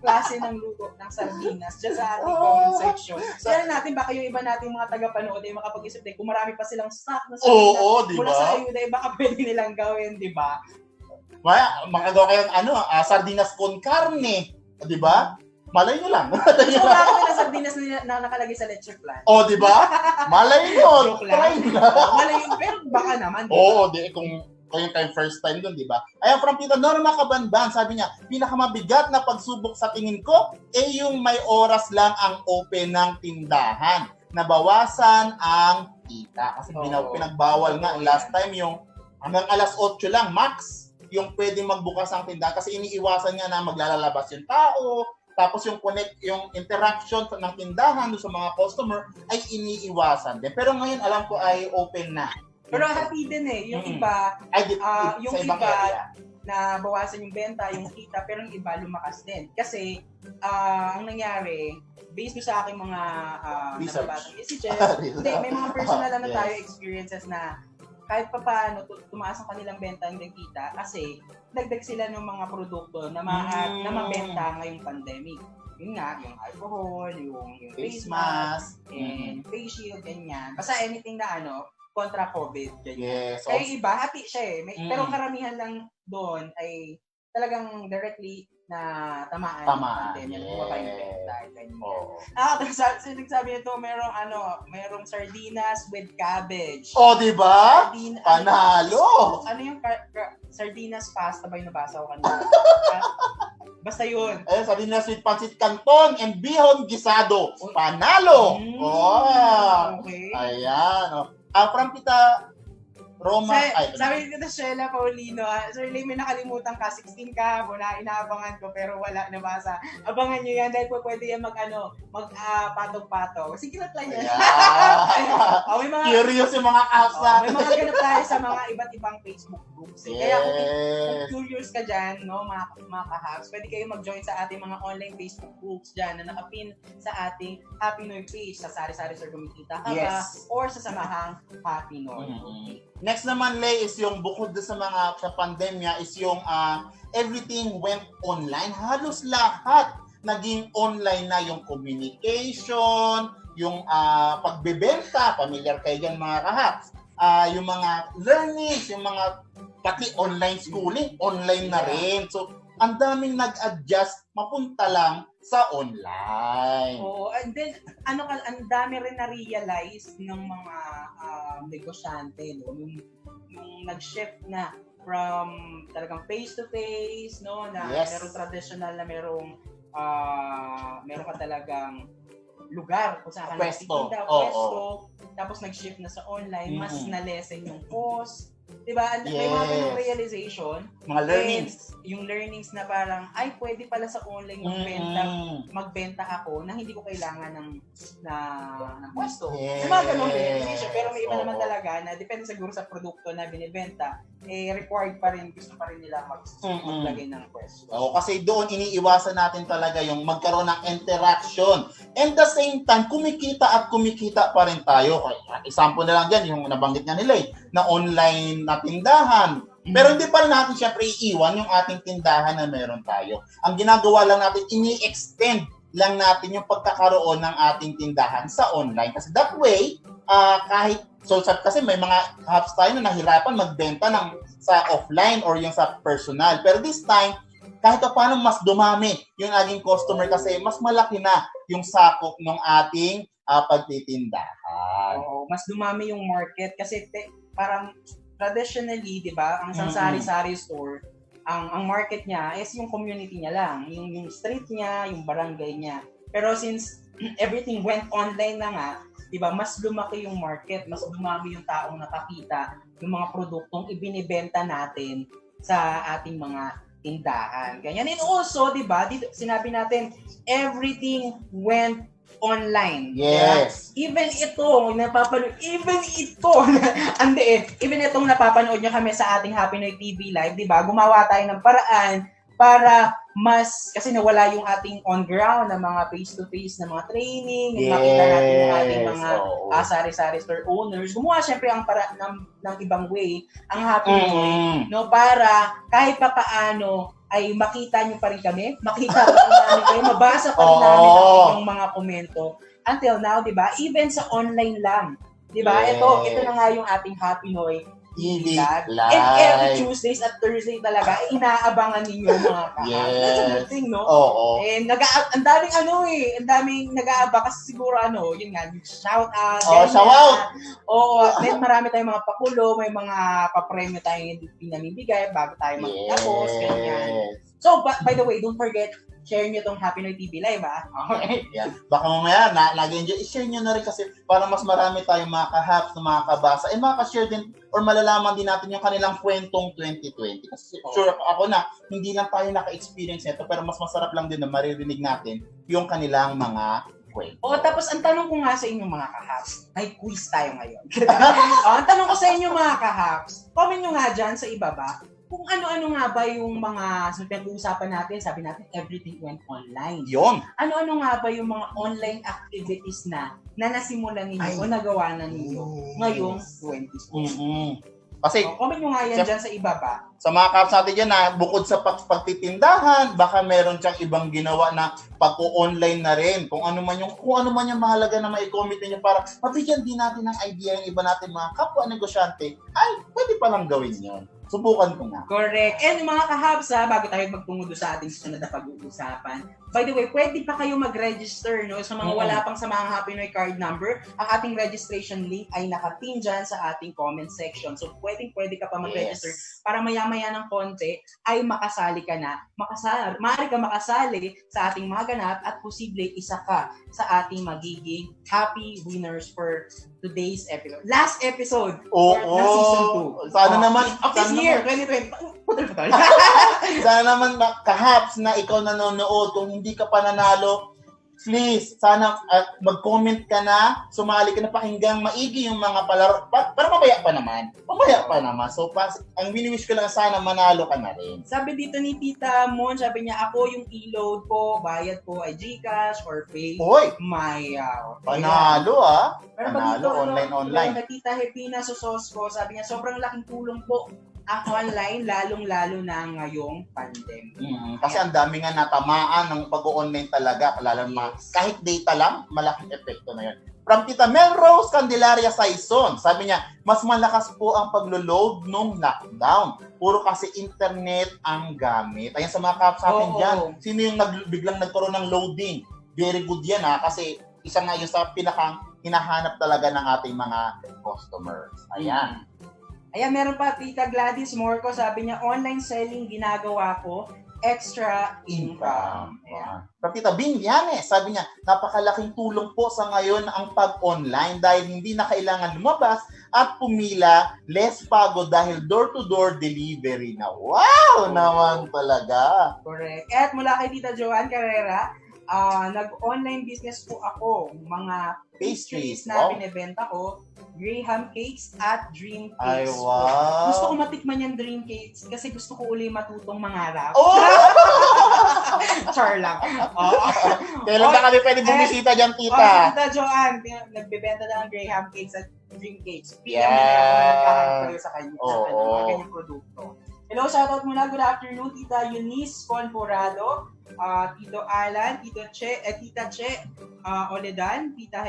klase ng luto ng sardinas dyan sa ating comment section. Share natin, baka yung iba nating mga taga-panood ay makapag-isip din kung marami pa silang stock na sardinas diba? Mula sa ayuda, baka pwede nilang gawin, di ba? Makagawa kayong sardinas con carne, di ba? Malay nyo lang. So, wala ko na sardinas na nakalagay sa leche plan. Di ba? Malay nyo. Joke lang. Malay yun, pero baka naman. Kung yung first time doon, di ba? Ayan, from Tita Norma Cabanban, sabi niya, pinakamabigat na pagsubok sa tingin ko, yung may oras lang ang open ng tindahan. Nabawasan ang kita. Kasi pinagbawal nga last time yung hanggang alas 8 lang, max, yung pwedeng magbukas ang tindahan. Kasi iniiwasan nga na maglalabas yung tao, tapos yung interaction ng tindahan sa mga customer ay iniiwasan din. Pero ngayon, alam ko ay open na. Pero happy din yung iba, yung iba na bawasan yung benta, yung kita, pero yung iba lumakas din. Kasi, ang nangyari, based sa aking mga nababatang messages, may mga personal na tayo experiences na kahit pa paano tumaas ang kanilang benta ng kita kasi dagdag sila ng mga produkto na mabenta ngayong pandemic. Yun nga, yung alcohol, yung face mask, and face shield, ganyan. Basta anything na kontra COVID, ganyan. Yes. Kaya iba, happy siya pero karamihan lang doon ay talagang directly na tamaan ng pandemya, bumaba yung benta, ganyan. Nagsabi nito, merong sardinas with cabbage. Di ba? Panalo! Ano yung sardinas pasta ba yung nabasa ko kanina? Basta yun. Sardinas with pancit canton and bihon gisado. Panalo! Okay. Ayan. From Tita Roma. Sabi ko na Sheila Paulino, Sir Lee, may nakalimutan ka, 16 ka, inaabangan ko, pero wala nabasa. Abangan nyo yan, dahil po pwede yan patong-patong. Sige lang yan. Curious yung mga apps natin. May mga ganap tayo sa mga iba't ibang Facebook groups. Kaya kung curious ka dyan, mga ka-hacks, pwede kayo mag-join sa ating mga online Facebook groups dyan na nakapin sa ating Happy Noy page, sa Sari-Sari Sir Kumikita ka ba, or sa samahang Happy Noy. Next naman, Lay, is yung bukod sa pandemya, is yung everything went online. Halos lahat naging online na, yung communication, yung pagbebenta, familiar kayo dyan mga kahats. yung mga learnings, yung mga pati online schooling, online na rin. So, ang daming nag-adjust, mapunta lang sa online. Oo, and then ang dami rin na-realize ng mga negosyante, no, yung nag-shift na from talagang face-to-face, no, na merong traditional na merong ka talagang lugar kung saan ka nagtitinda, pwesto, tapos nag-shift na sa online, mas na-lessen yung cost. Diba? May mga ganung realization. Mga learnings. Yung learnings na parang, ay, pwede pala sa online magbenta ako na hindi ko kailangan ng pwesto. May mga ganung realization. Pero may iba naman talaga na depende siguro sa produkto na binibenta, required pa rin, gusto pa rin nila maglagay ng pwesto. Kasi doon iniiwasan natin talaga yung magkaroon ng interaction. And the same time, kumikita pa rin tayo. Example na lang dyan, yung nabanggit nga nila na online na tindahan. Pero hindi pa rin natin syempre iiwan yung ating tindahan na meron tayo. Ang ginagawa lang natin, ini-extend lang natin yung pagkakaroon ng ating tindahan sa online. Kasi that way, kahit kasi may mga hubs tayo na nahirapan magbenta sa offline or yung sa personal. Pero this time, kahit paano mas dumami yung ating customer kasi mas malaki na yung sakop ng ating pagtitindahan. Oo, mas dumami yung market kasi parang traditionally, 'di ba, ang isang sari-sari store, ang market niya is yung community niya lang, yung street niya, yung barangay niya. Pero since everything went online na nga, 'di ba, mas lumaki yung market, mas dumami yung taong nakakita ng mga produktong ibinebenta natin sa ating mga tindahan. Ganyan. And also, 'di ba, sinabi natin everything went online. Yes. Even itong napapanood nyo kami sa ating Happy Noy TV Live, di ba? Gumawa tayo ng paraan para kasi nawala yung ating on-ground na mga face-to-face na mga training, makita natin yung ating mga sari-sari store owners. Gumawa syempre ang ng ibang way, ang Happy Noy, no, para kahit papaano ay makita nyo pa rin kami, makita pa rin namin kayo, mabasa pa rin namin yung mga komento. Until now, di ba? Even sa online lang. Di ba? Yes. Ito na nga yung ating Happy Noy TV Live. Live. And every Tuesdays at Thursday talaga, inaabangan ninyo mga kahap. Yes. That's a good thing, no? Oo. And ang daming nag-aaba kasi siguro yun nga, shout out. Shout out! Oo, then marami tayong mga pakulo, may mga papremyo tayong pinamibigay bago tayo magtapos, ganyan. So, by the way, don't forget, share nyo tong Happy Noy TV Live, Okay. Yeah. Baka mamaya, nag-enjoy, i-share nyo na rin kasi para mas marami tayong mga ka-haps, makakabasa, makaka-share din or malalaman din natin yung kanilang kwentong 2020. Kasi sure ako na hindi lang tayo naka-experience nito, pero mas masarap lang din na maririnig natin yung kanilang mga kwento. Tapos ang tanong ko nga sa inyo mga ka-haps, may quiz tayo ngayon. Ang tanong ko sa inyo mga ka-haps, comment nyo nga dyan sa ibaba, kung ano-ano nga ba yung mga pinag-uusapan natin, sabi natin everything went online. Yun. Ano-ano nga ba yung mga online activities na nasimulan ninyo o nagawa na ninyo ngayong 2020? Kasi comment nyo nga yan dyan sa ibaba. Sa mga kaps natin dyan na bukod sa pagtitindahan, baka meron siyang ibang ginawa na pag-online na rin. Kung ano man yung mahalaga na ma-comment niyo para mabigyan din natin ng idea yung iba natin mga kapwa negosyante, ay pwede palang gawin yun. Subukan ko nga. Correct. And mga kahabs, bago tayo magtungo sa ating susunod na pag-uusapan, by the way, pwede pa kayo mag-register, no? Sa mga wala pang sa mga Happy Noy card number, ang ating registration link ay nakapin dyan sa ating comment section. So, pwede ka pa mag-register para maya-maya ng konti ay makasali ka na. Maaari ka makasali sa ating mga ganap at posible isa ka sa ating magiging happy winners for today's episode. Last episode ng season 2. Sana naman. Of this year, 2020. Putol. Sana naman kahaps na ikaw nanonood, kung hindi ka pa nanalo, please, sana mag-comment ka na, sumali ka na pakinggang maigi yung mga palaro. Para mamaya pa naman. So, ang wini-wish ko lang sana manalo ka na rin. Sabi dito ni Tita Mon, sabi niya, ako yung e-load ko, bayad ko ay GCash or Pay. Hoy! Panalo, Pero Panalo, online. Yung Tita Hepina Sososco, sabi niya, sobrang laking tulong po ang online, lalong-lalo na ngayong pandemic. Kasi ang dami nga natamaan ng pag-online talaga. Kahit data lang, malaking epekto na yun. From Tita Melrose Candelaria Saison, sabi niya, mas malakas po ang paglo-load nung lockdown. Puro kasi internet ang gamit. Ayan sa mga kaps natin dyan. Sino yung biglang nagkaroon ng loading? Very good yan kasi isa nga yun sa pinakang hinahanap talaga ng ating mga customers. Ayan. Ayan, meron pa, Tita Gladys Morco, sabi niya, online selling ginagawa ko, extra income. Ayan. From Tita Bing Yanes, sabi niya, napakalaking tulong po sa ngayon ang pag-online dahil hindi na kailangan lumabas at pumila, less pagod dahil door-to-door delivery na. Wow! Naman talaga. Correct. At mula kay Tita Joanne Carrera, nag-online business po ako. Mga pastries na binibenta ko, Graham Cakes at Dream Ay, Cakes. wow! Gusto ko matikman yung Dream Cakes kasi gusto ko uli matutong mangarap. Oh! Char lang. Kailan na kami pwede bumisita dyan, Tita? Tita Joanne, nagbebenta na ng Graham Cakes at Dream Cakes. PM Yes. na ako nagkakaroon sa kanya. Oo. Mga ganyang produkto. Hello, shoutout muna. Good afternoon, Tita Eunice Conforado, Tito Alan, Tita Che, Oledan, Tita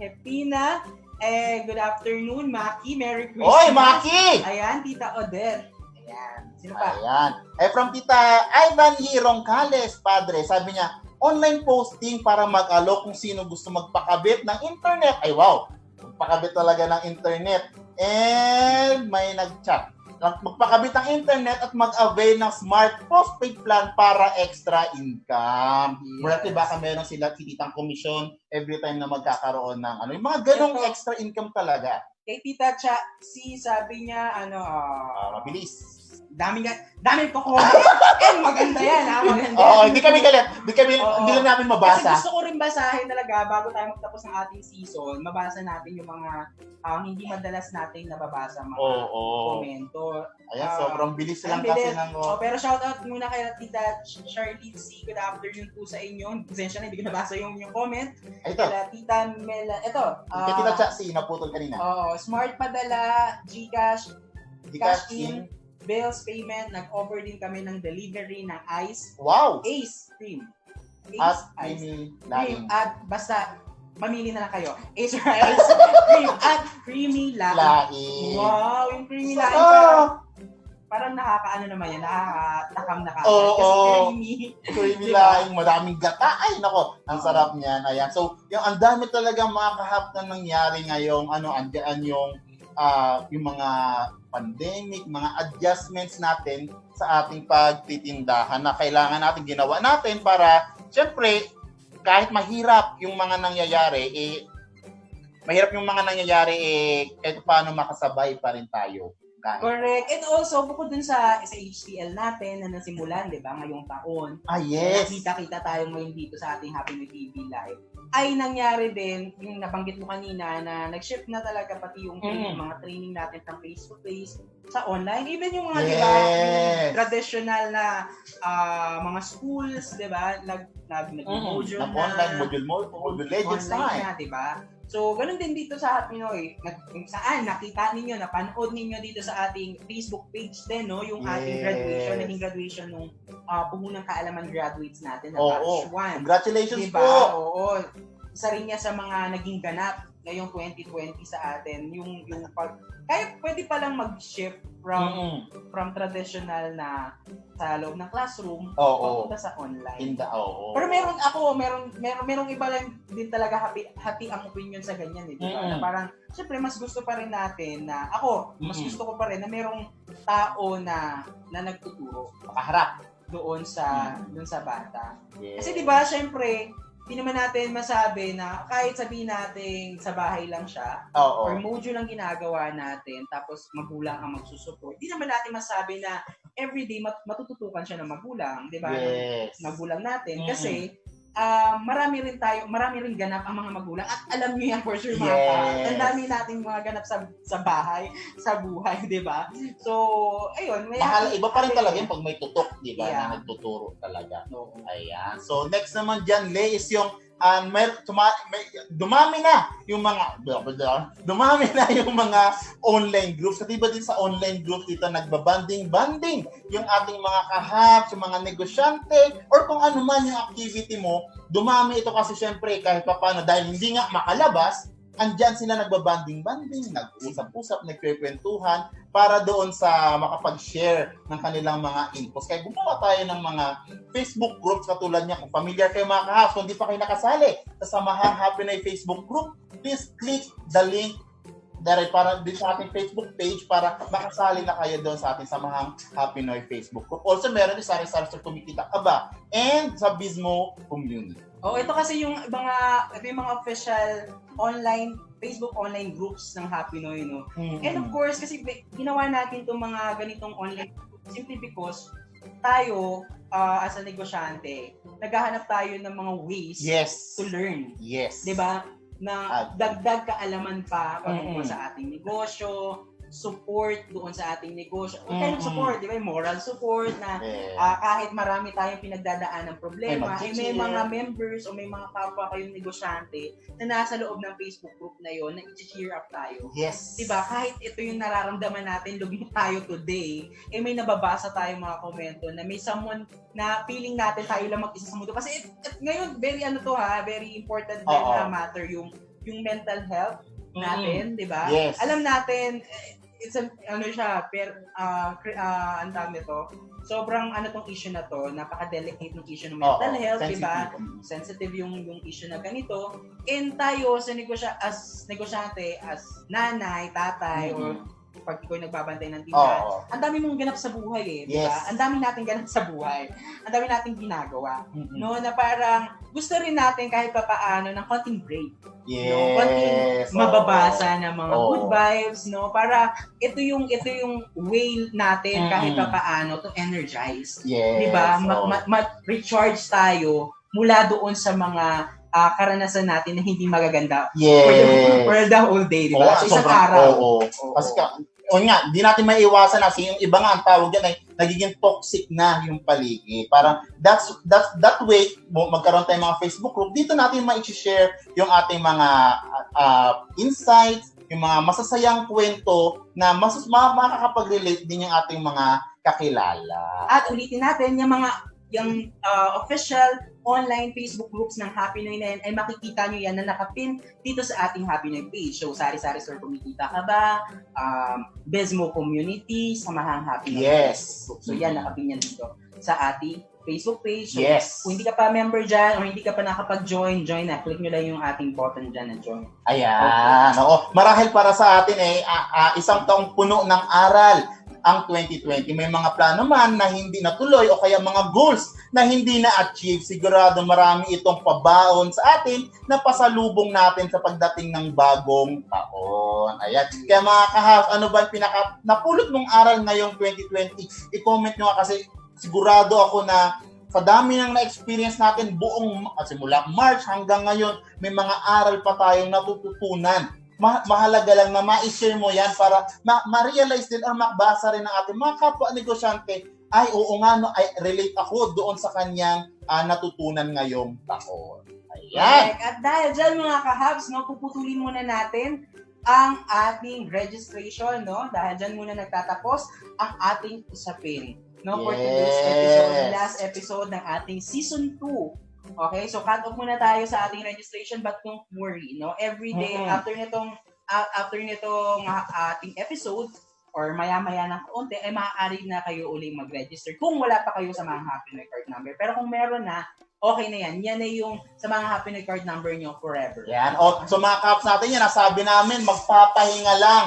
Hepina, good afternoon, Maki. Merry Christmas. Oy, Maki! Ayan, Tita Oder. Ayan. Sino pa? Ayan. From Tita Ivan Hirong Cales, Padre, sabi niya, online posting para mag-alok kung sino gusto magpakabit ng internet. Ay, wow! Magpakabit talaga ng internet. And may nag-chat. Magpakabit ng internet at mag-avail ng smart postpaid plan para extra income. Yes. Mula baka meron sila tititang komisyon every time na magkakaroon ng yung mga ganong extra income talaga. Kay Tita Cha, sabi niya, Mabilis. daming ko. Maganda yan, ha? Maganda. Oo, hindi kami galit. Hindi lang namin mabasa. Kasi gusto ko rin basahin talaga bago tayo magtapos ng ating season, mabasa natin yung mga hindi madalas nating nababasa mga komento. Ayan, sobrang bilis lang kasi ng... Pero shoutout muna kay Tita Charlene C. Good afternoon po sa inyo. Pasensya na, hindi ko nabasa yung comment. Ito. Kaya Tita Mela, ito. Kaya Tita Chaksi, naputol kanina. Smart padala, Gcash, Cash cash in, bills payment, nag-offer din kami ng delivery ng ice. Wow! Ace Cream. At Ice creamy Cream laing. at basta mamili na lang kayo. Ace Ice Cream at creamy laing. Laing. Wow, yung creamy laing parang nakakaano naman yan, nakakatakam na kaagad. Kasi creamy. Creamy laing, madaming gata. Ay, nako, ang sarap niyan. Ayan. So, ang dami talaga mga kahap na nangyari ngayong andyan yung mga pandemic, mga adjustments natin sa ating pagtitindahan na kailangan natin ginawa natin para, syempre, kahit mahirap yung mga nangyayari, kahit paano makasabay pa rin tayo. Correct. And also, bukod dun sa HTL natin na nasimulan, di ba, ngayong taon. Yes. Nakita-kita tayo ngayon dito sa ating Happy New TV Live. Ay nangyari din, yung nabanggit mo kanina, na nag-shift na talaga pati yung mga training natin from face-to-face sa online. Even yung mga, di ba, traditional na mga schools, di ba, nag-module na. Online, module legends na, di ba? So, ganun din dito sa Pinoy. Saan nakita ninyo, napanood ninyo dito sa ating Facebook page din, no? Yung ating graduation, naging graduation nung puhunang kaalaman graduates natin na batch 1. Congratulations diba? po! Oo. Isa rin niya sa mga naging ganap ngayong 2020 sa atin. Kaya pwede palang mag-shift from traditional na sa loob ng classroom papunta sa online. Pero merong iba lang din talaga hati ang opinion sa ganyan. Na parang, syempre, mas gusto pa rin natin na, mas gusto ko pa rin na merong tao na nagtuturo. Makaharap. Doon sa bata. Yes. Kasi diba, syempre, hindi naman natin masabi na kahit sabihin natin sa bahay lang siya, or module ang ginagawa natin, tapos magulang ang magsusupport, hindi naman natin masabi na everyday matututukan siya ng magulang, di ba? Yes. Magulang natin. Kasi, marami rin ganap ang mga magulang at alam niyo yan for sure mga ang dami nating mga ganap sa bahay, sa buhay, di ba? So, ayun. Iba pa rin talaga yung pag may tutok, di ba? Na nagtuturo talaga. Ayan. So, next naman dyan, Le, is yung dumami na yung mga online groups. At iba din sa online groups dito nagbabanding yung ating mga kahaps, yung mga negosyante, or kung ano man yung activity mo, dumami ito kasi syempre kahit paano dahil hindi nga makalabas, andyan sila nagbabanding-banding, nag-usap-usap, nagkwekwentuhan para doon sa makapag-share ng kanilang mga infos. Kaya gumawa tayo ng mga Facebook groups katulad niya. Kung familiar kayo mga kahas, kung di pa kayo nakasali sa Samahang Happy Noy Facebook group, please click the link para din sa ating Facebook page para makasali na kayo doon sa ating Samahang Happy Noy Facebook group. Also, meron din sari-sari sa Kumikita Ka Ba and sa Bizmo Community. Oh, ito kasi yung mga official Facebook online groups ng Happy Noy, no? And of course, kasi ginawa natin itong mga ganitong online groups simply because tayo, as a negosyante, naghahanap tayo ng mga ways to learn. Yes. Diba? Na dagdag kaalaman pa patungkol sa ating negosyo, support doon sa ating negosyo. What kind of support? Di ba? Moral support na kahit marami tayong pinagdadaan ng problema, may mga members o may mga kapwa kayong negosyante na nasa loob ng Facebook group na yon na i-cheer up tayo. Yes. Di ba? Kahit ito yung nararamdaman natin, lugmok tayo today, may nababasa tayong mga komento na may someone na feeling natin tayo lang mag-isa sa mundo. Kasi ngayon, very important din na matter yung mental health natin, di ba? Yes. Alam natin, it's ang tawag nito, sobrang tong issue na to, napaka-delicate ng issue ng mental health, di ba? Sensitive yung issue na ganito. And tayo sa negosyante, as nanay, tatay, or pag ikaw nagbabantay ng tindahan, ang dami mong ganap sa buhay di ba? Ang dami nating ganap sa buhay. Ang dami nating ginagawa. No, na parang gusto rin natin kahit papaano ng konting break. No, konting mababasa ng mga good vibes, no? Para ito yung way natin kahit papaano to energize. Di ba? Ma-recharge tayo mula doon sa mga karanasan natin na hindi magaganda for the whole day, di ba? Sa isang araw. Kasi di natin maiiwasan na yung iba nga ang tawag dyan ay nagiging toxic na yung paligid. Parang that way, magkaroon tayong mga Facebook group, dito natin ma-share yung ating mga insights, yung mga masasayang kwento na makakapag-relate din yung ating mga kakilala. At ulitin natin yung official online Facebook groups ng Happy Noy na yan, ay makikita nyo yan na nakapin dito sa ating Happy Noy page. So, Sari-Sari Store Kumikita Ka Ba, Bizmo Community, Samahang Happy Noy. Yes. So, yan, nakapin yan dito sa ating Facebook page. So, kung hindi ka pa member dyan or hindi ka pa nakapag-join, join na. Click nyo lang yung ating button dyan na join. Ayan. Okay. Marahil para sa atin isang taong puno ng aral ang 2020. May mga plano man na hindi natuloy o kaya mga goals na hindi na-achieve. Sigurado marami itong pabaon sa atin na pasalubong natin sa pagdating ng bagong taon. Ayan. Kaya mga kahas, ano ba yung napulot mong aral ngayong 2020? I-comment nyo kasi sigurado ako na sa dami ng na-experience natin simula March hanggang ngayon, may mga aral pa tayong natututunan. Mahalaga lang na ma-share mo yan para ma-realize din or makbasa rin ng ating mga kapwa negosyante ay oo nga ay relate ako doon sa kanyang natutunan ngayong taon. Ayan. At dahil dyan mga kahabs, puputulin muna natin ang ating registration, no? Dahil dyan muna nagtatapos ang ating usapin. No, for today's episode, last episode ng ating season 2. Okay, so cut off muna tayo sa ating registration, but don't worry, no? Every day after nitong ating episode or maya-maya ng kaunti ay maaari na kayo uling mag-register kung wala pa kayo sa mga Happy Noy card number. Pero kung meron na, okay na yan. Yan na yung sa mga Happy Noy card number nyo forever. Yan. So mga kaps natin yan, nasabi namin, magpapahinga lang.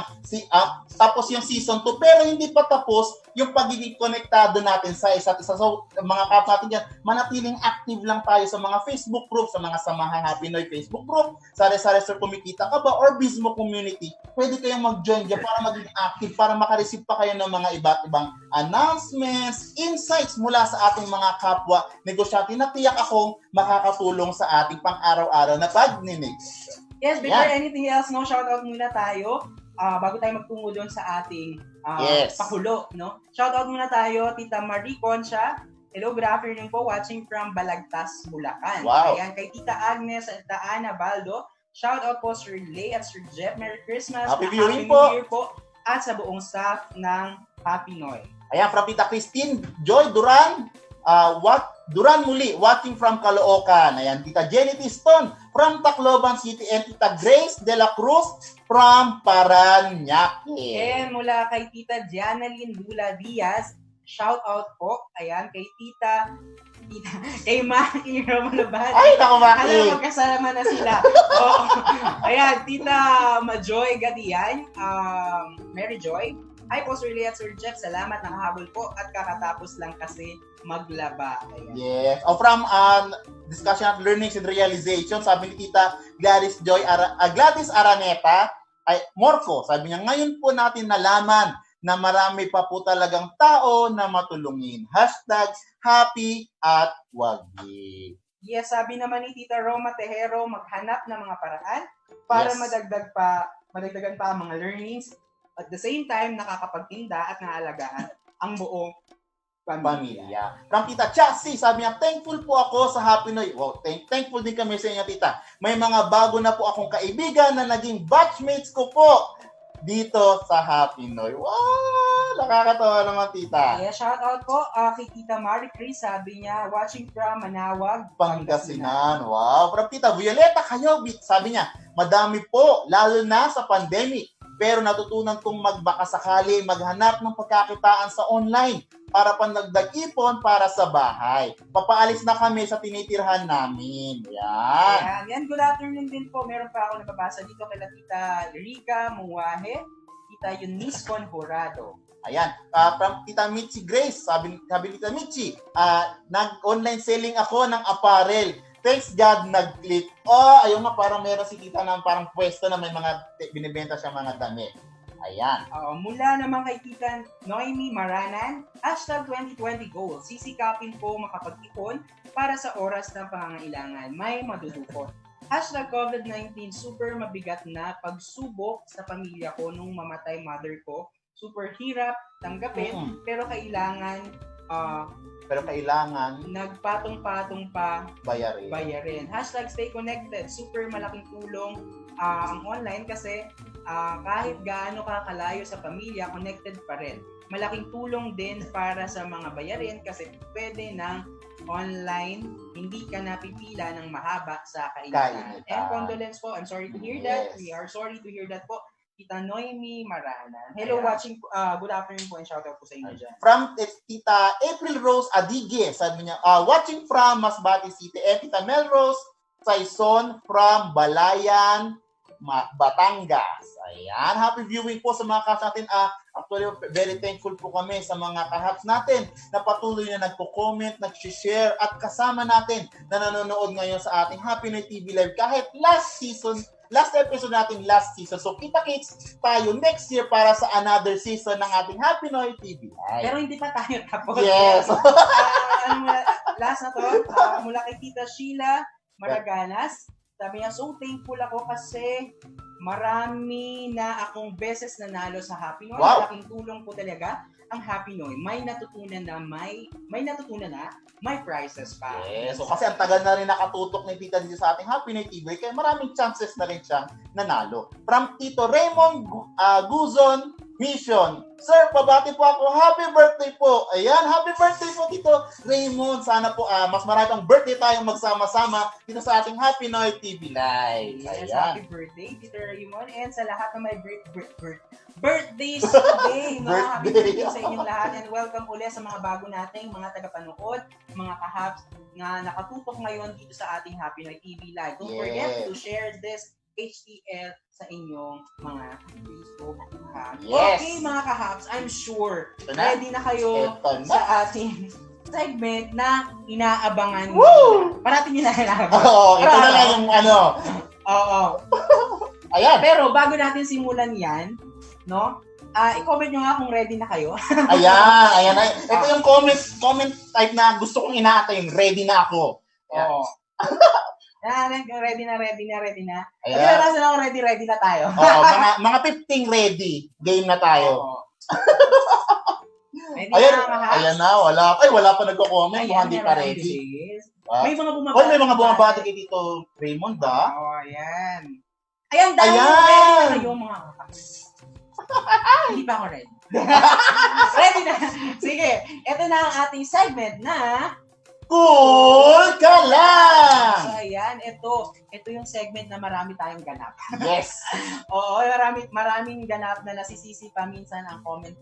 Tapos yung season 2, pero hindi pa tapos yung pagiging konektado natin sa isa't isa. So mga kaps natin yan, manatiling active lang tayo sa mga Facebook group, sa mga Samahang Happy Noy Facebook group, Sari-Sari Store Kumikita Ka Ba, or Bizmo Community. Pwede kayong mag-join dyan para maging active, para makareceive pa kayo ng mga iba't ibang announcements, insights mula sa ating mga kapwa negosyante na tiyak akong makakatulong sa ating pang-araw-araw na pag-negosyo. Yes, before anything else, shoutout muna tayo. Bago tayo magtungo doon sa ating pakulo, no? Shoutout muna tayo, Tita Marie Concha. Hello, good afternoon po, watching from Balagtas, Bulacan. Wow. Ayan, kay Tita Agnes at Tita Ana Baldo. Shoutout po Sir Lay at Sir Jeff. Merry Christmas. Happy New Year po. At sa buong staff ng Happy Noy. Ayan, from Tita Christine Joy Duran. Duran muli, watching from Caloocan. Ayan, Tita Jenny Tiston from Tacloban City and Tita Grace de la Cruz from Parañaque. And mula kay Tita Janalyn Lula Diaz, shout out po, ayan, kay kay Maki Romalabad. Ay, naku, Maki. Alam, magkasama na sila. Oo. Ayan, Tita Majoy Gadian, Mary Joy. Hi po, Sir Lee at Sir Jeff. Salamat, nakahabol po at kakatapos lang kasi maglaba. Ayan. Yes. O from discussion of learnings and realization, sabi ni Tita Gladys Gladys Araneta, ay Morco, sabi niya, ngayon po natin nalaman na marami pa po talagang tao na matulungin. #happy at wagi. Yes, sabi naman ni Tita Roma Tejero, maghanap ng mga paraan para Yes. madagdagan pa ang mga learnings. At the same time, nakakapagtinda at naalagaan ang buong Pamilya. From Tita Chassi, sabi niya, thankful po ako sa Happy Noy. Wow, thankful din kami sa inyo, Tita. May mga bago na po akong kaibigan na naging batchmates ko po dito sa Happy Noy. Wow! Nakakatawa naman, Tita. Yeah, shout out po kay Tita Marie Chris, sabi niya, watching from Manawag, Pangasinan. Wow. From Tita Violeta Kayobit, sabi niya, madami po, lalo na sa pandemic. Pero natutunan kong magbaka sakali, maghanap ng pagkakitaan sa online para panagdag ipon para sa bahay. Papaalis na kami sa tinitirhan namin. Yan. Yan, good afternoon din po. Meron pa ako nababasa dito kay Tita Rica Muwahe, Tita Eunice Conjurado. Ayan. From Tita Michi Grace, sabi ni Tita Michi, nag-online selling ako ng apparel. Thanks God, nag-click. Ayun nga, parang meron si Tita na parang pwesto na may mga binibenta siya mga damit. Ayan. Mula naman kay Tita Noemi Maranan, #2020 goal. Sisikapin po makapag-ipon para sa oras ng pangangailangan. May madudukot. #COVID-19, super mabigat na pagsubok sa pamilya ko nung mamatay mother ko. Super hirap tanggapin, pero kailangan nagpatong-patong pa bayarin. #stay connected. Super malaking tulong ang online kasi kahit gaano ka kalayo sa pamilya, connected pa rin. Malaking tulong din para sa mga bayarin kasi pwede ng online, hindi ka napipila ng mahaba sa kainitan. And condolence po, I'm sorry to hear that. We are sorry to hear that po. Tita Noemi Maranan. Hello, watching, good afternoon po and shoutout po sa inyo dyan. From Tita April Rose Adige, sabi niya, watching from Masbate City, and Tita Melrose Saison from Balayan, Batangas. Ayan, happy viewing po sa mga kahaps natin. Actually, very thankful po kami sa mga kahaps natin na patuloy na nagpo-comment, nag-share, at kasama natin na nanonood ngayon sa ating Happy Noy TV Live kahit last episode natin last season. So, kita-kits tayo next year para sa another season ng ating Happy Noy TV Live. Pero hindi pa tayo tapos. Yes. Last na to, mula kay Tita Sheila Maraganas. Sabi niya, so thankful ako kasi marami na akong beses nanalo sa Happy Noy. Wow. Malaking tulong po talaga ang Happy Noy. May natutunan na may prizes pa. Yes. So, kasi ang tagal na rin nakatutok ni Tita dito sa ating Happy Noy TV, kaya maraming chances na rin siyang nanalo. From Tito Raymond Guzon Mission. Sir, pabati po ako. Happy birthday po. Ayan, happy birthday po, Tito Raymond. Sana po mas marami pang birthday tayong magsama-sama dito sa ating Happy Noy TV Live. Yes, Ayan. happy birthday, Tito Raymond. And sa lahat ng may birthdays today, happy birthday sa inyong lahat. And welcome ulit sa mga bago nating mga tagapanood, mga kahaps na nakatutok ngayon dito sa ating Happy Noy TV Live. Don't forget to share this HTL sa inyong mga Facebook account. Yes. Okay, mga kahaps, I'm sure Ito na. ready na kayo Ito na. sa ating segment na inaabangan. Woo! Parating nyo na inaabangan. Oo, ito na lang yung ano. Oo. Ayan. Pero bago natin simulan yan, no? I-comment nyo nga kung ready na kayo. Ayan. Ito yung comment type na gusto kong inaatay, yung ready na ako. Ayan. Oo. Ready na. Ayan. Kasi ako ready na tayo. Oo, mga 15 ready. Game na tayo. Oo. Ready Ayan, na, mga hacks? ayan na, wala pa nagko-comment kung Ayan, hindi pa meron ready. bilis. Ah. May mga bumabati. Hoy, may mga bumabati kay Tito Raymond, Oo, ayan. Ayan, dahil Ayan! ready na kayo, mga hacks. Hindi pa ako ready. Ready na. Sige, ito na ang ating segment na Cool ka lang! So ayan, ito yung segment na marami tayong ganap. Yes! Oo, maraming ganap na nasisisi pa minsan ang comment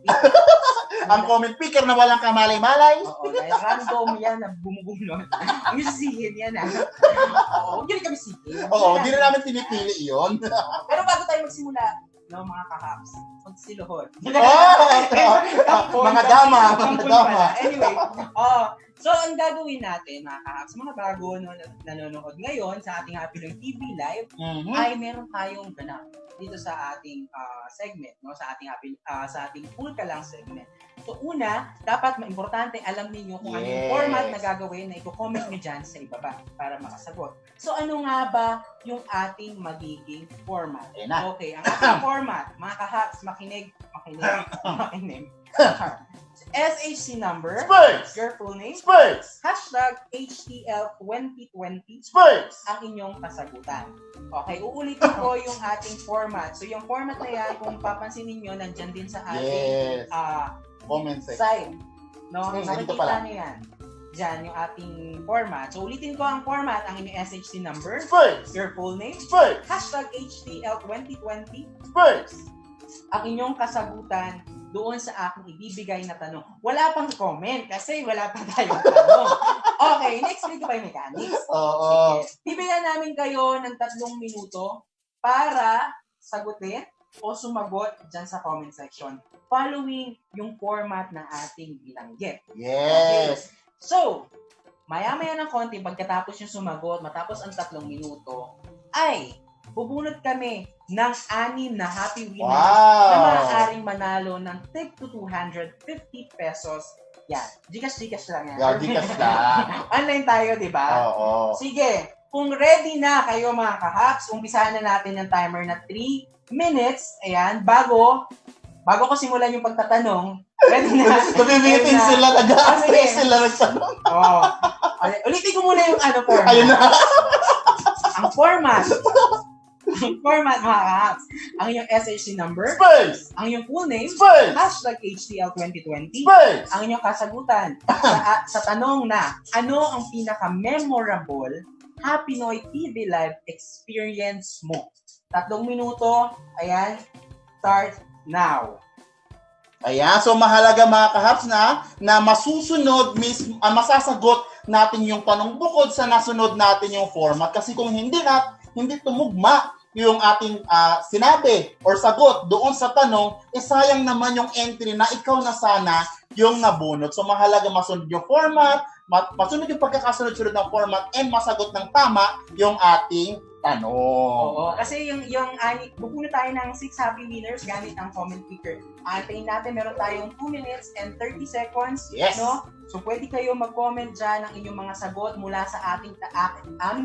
Ang comment picker na walang kamalay-malay. Oo, dahil random yan na bumubulot. Ang sisihin yan Oo, hindi kami sisihin. Oo, di rin namin pinipili yun. Pero bago tayo magsimula, no, mga kahaps, magsiluhod. Mga dama, mga Kampon dama. pala. Anyway, so ang gagawin natin, mga kahaps, mga bago nanonood ngayon sa ating Happy Noy TV Live, ay meron tayong ganap dito sa ating segment, no, sa ating Cool Ka Lang segment. So una, dapat importante alam niyo kung ano yung format na gagawin na i-comment niyo dyan sa ibaba para makasagot. So ano nga ba yung ating magiging format? Okay, ang ating format, mga kahaps, makinig. SHC number, Spurs! your full name, Spurs! hashtag HTL2020, Spurs! ang inyong kasagutan. Okay, uulitin ko yung ating format. So yung format na yan, kung papansin niyo nandyan din sa ating Comment section. side. No? Dito Nakikita pala. niyo yan. Diyan yung ating format. So ulitin ko ang format, ang inyong SHC number, Spurs! your full name, Spurs! hashtag HTL2020, Spurs! ang inyong kasagutan doon sa aking ibibigay na tanong. Wala pang comment kasi wala pa tayong tanong. Okay, next week ko pa yung mechanics. Oo. Sige. Bibigyan namin kayo ng 3 minuto para sagutin o sumagot dyan sa comment section following yung format na ating binanggit. Yes! So, maya-maya ng konti, pagkatapos yung sumagot, matapos ang 3 minuto, ay bubunot kami ng 6 na happy winners na Wow! maaaring manalo ng tig to 250 pesos. Yan. Gcash lang yan. Yeah, Gcash lang. Online tayo, di ba? Oo. Sige. Kung ready na kayo mga kahaps, umpisahan na natin yung timer na 3 minutes. Ayan. Bago ko simulan yung pagtatanong, ready na. Nabimitin sila, nag-a-update sige. sila nagtanong. Oo. Ulitin ko muna yung format. Ayun na. Ang format. Ang format mga kahaps. Ang inyong SHC number, Spurs! ang inyong full name, Spurs! hashtag HTL2020, Spurs! ang inyong kasagutan sa tanong na ano ang pinaka-memorable Happy Noy TV Live experience mo? 3 minuto, ayan, start now. Ayan, so mahalaga mga kahaps na masusunod, masasagot natin yung tanong bukod sa nasunod natin yung format. Kasi kung hindi tumugma yung ating sinabi or sagot doon sa tanong, sayang naman yung entry na ikaw na sana yung nabunot. So mahalaga masunod yung format, masunod yung pagkakasunod-sunod ng format, and masagot ng tama yung ating tanong. Oo, kasi bubunot tayo ng 6 happy winners gamit ang comment picker. Antayin natin, meron tayong 2 minutes and 30 seconds. Yes. No? So pwede kayo mag-comment dyan ng inyong mga sagot mula sa aming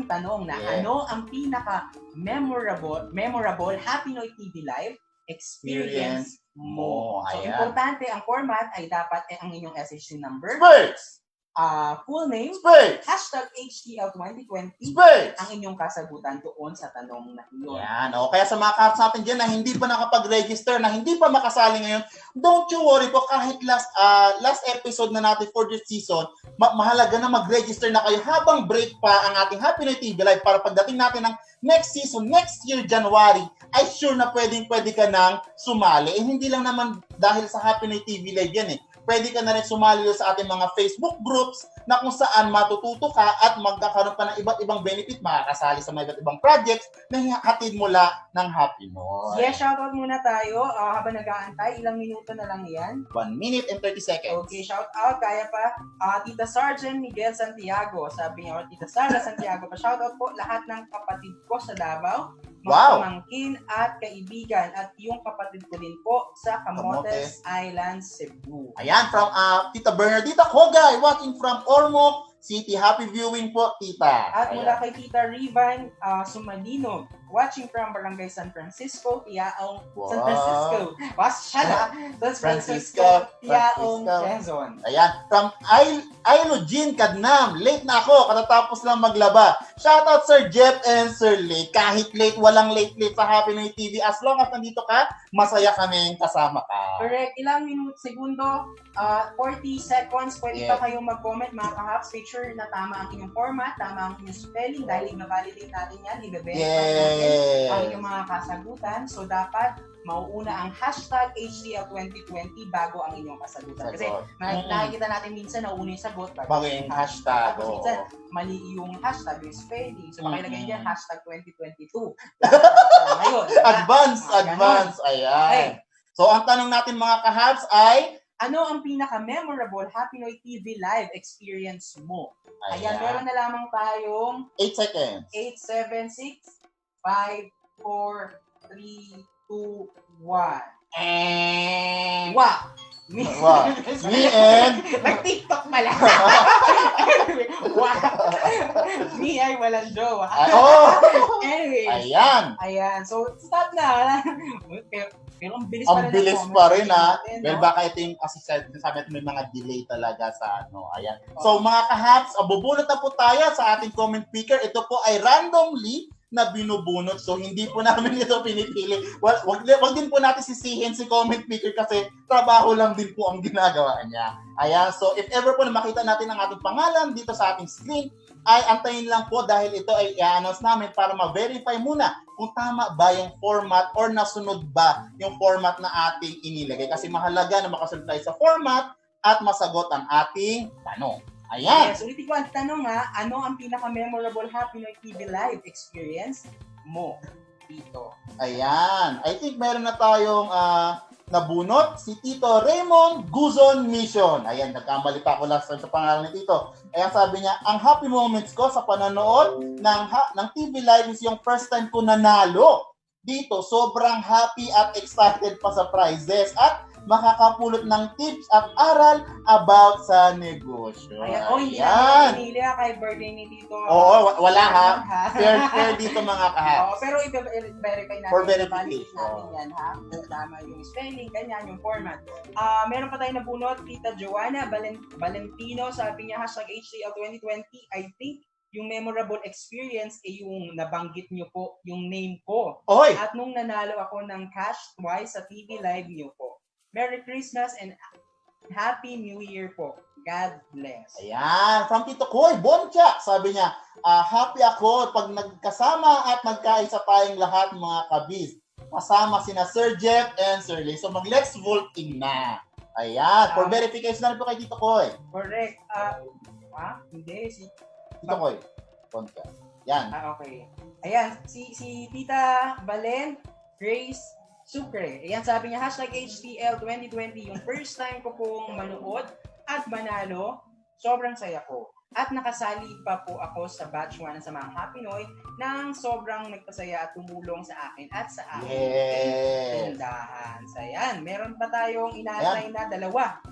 tanong na ano ang pinaka-memorable Happy Noy TV Live experience mo. So Ayan. importante, ang format ay dapat ang inyong SHC number, Spurs! full name, Spurs! hashtag HTL2020, Spurs! ang inyong kasagutan doon sa tanong na iyon. Yan. O, kaya sa mga kahaps natin dyan na hindi pa nakapag-register, na hindi pa makasali ngayon, don't you worry po, kahit last episode na natin for this season, mahalaga na mag-register na kayo habang break pa ang ating Happy Noy TV Live para pagdating natin ng next season, next year, January, ay sure na pwede ka nang sumali. Hindi lang naman dahil sa Happy Noy TV Live yan pwede ka na rin sumali sa ating mga Facebook groups na kung saan matututo ka at magkakaroon ka ng iba't ibang benefit, makakasali sa mga iba't ibang projects na hatid mula ng Happy Noy. Yes, shoutout muna tayo habang nag-aantay. Ilang minuto na lang yan. 1 minute and 30 seconds. Okay, shoutout. Kaya pa, Tita Sergeant Miguel Santiago. Sabi niya, Tita Sara Santiago pa. Shoutout po lahat ng kapatid ko sa Davao. Mga Wow. pamangkin at kaibigan. At yung kapatid ko din po sa Camotes Island, Cebu. Ayan, from Tita Bernardita Kogay, watching from Ormoc City. Happy viewing po, Tita. At Ayan. mula kay Tita Rivan Sumalino, watching from Barangay San Francisco, Tiaong, Wow. San Francisco. San Francisco, Tiaong, Quezon. Ayan, from Ailo Jean Kadnam. Late na ako, katatapos lang maglaba. Shoutout Sir Jeff and Sir Late. Kahit late, walang late sa Happy Noy TV. As long as nandito ka, masaya kaming kasama ka. Correct. Ilang segundo, 40 seconds, pwede pa kayong mag-comment mga kahaps. Make sure na tama ang inyong format, tama ang inyong spelling dahil na-validate natin yan, i-verify natin ang inyong mga kasagutan. So dapat mauuna ang hashtag HTL2020 bago ang inyong kasagutan. Kasi nakikita natin minsan nauna yung sagot bago yung hashtag. Tapos minsan mali yung hashtag, yung spelling. So makilagay dyan hashtag 2022. Ngayon. Advance. Ayan. So ang tanong natin mga kahabs ay, ano ang pinaka-memorable Happy Noy TV live experience mo? Ayan, meron na lamang tayong 8 seconds. 8, 7, 6, 5, 4, 3, 2, 1. Wow! Me and nag-TikTok pala. Wow! Me ay walang jowa. Anyway. Ayan. So, stop na. Pero ang bilis pa rin. Ang bilis pa rin Well, baka ito yung kasi sabi natin may mga delay talaga sa Ayan. So mga kahaps, bubunot na po tayo sa ating comment picker. Ito po ay randomly na binubunot. So hindi po namin ito pinipili. Wag din po natin sisihin si comment picker kasi trabaho lang din po ang ginagawa niya. Ayan. So if ever po na makita natin ang ating pangalan dito sa ating screen, ay antayin lang po dahil ito ay i-announce namin para ma-verify muna kung tama ba yung format or nasunod ba yung format na ating inilagay. Kasi mahalaga na makasunod tayo sa format at masagot ang ating tanong. Ayan. Yes, ulitin ko ang tanong ano ang pinaka-memorable Happy Noy TV live experience mo dito? Ayan. I think meron na tayong nabunot si Tito Raymond Guzon Mission. Ayan, nagkamali pa ako last time sa pangalan ni Tito. Ayan, sabi niya, ang happy moments ko sa pananood ng TV Live is yung first time ko nanalo. Dito, sobrang happy at excited pa sa prizes at makakapulot ng tips at aral about sa negosyo. Ayan. Hindi na pinili kay birthday ni Tito. Oo, wala Fair dito mga kahap. Pero i-verify natin. For verification. Natin yan kung tama yung spelling, ganyan yung format. Meron pa tayong nabunot, Tita Joanna Valentino, sabi niya, hashtag HTL2020, I think yung memorable experience ay yung nabanggit niyo po yung name ko. Oy! At nung nanalo ako ng cash twice sa TV Live niyo po. Merry Christmas and Happy New Year po. God bless. Ayan, from Tito Koy, Boncha, sabi niya, happy ako pag nagkasama at nagkaisa tayong lahat mga kabis. Kasama sina Sir Jeff and Sir Lee. So mag-let's voting na. Ayan, for verification na rin po kay Tito Koy. Correct. Hindi. Tito Koy, Boncha. Yan. Okay. Ayan, si Tita Valen Grace Sucre. Ayan, sabi niya, hashtag HTL2020, yung first time ko pong manood at manalo, sobrang saya ko. At nakasali pa po ako sa batch 1 ng Samahang Happy Noy nang sobrang nagpasaya at tumulong sa akin at sa aking tindahan. So, ayan, meron pa tayong inaantay na dalawa.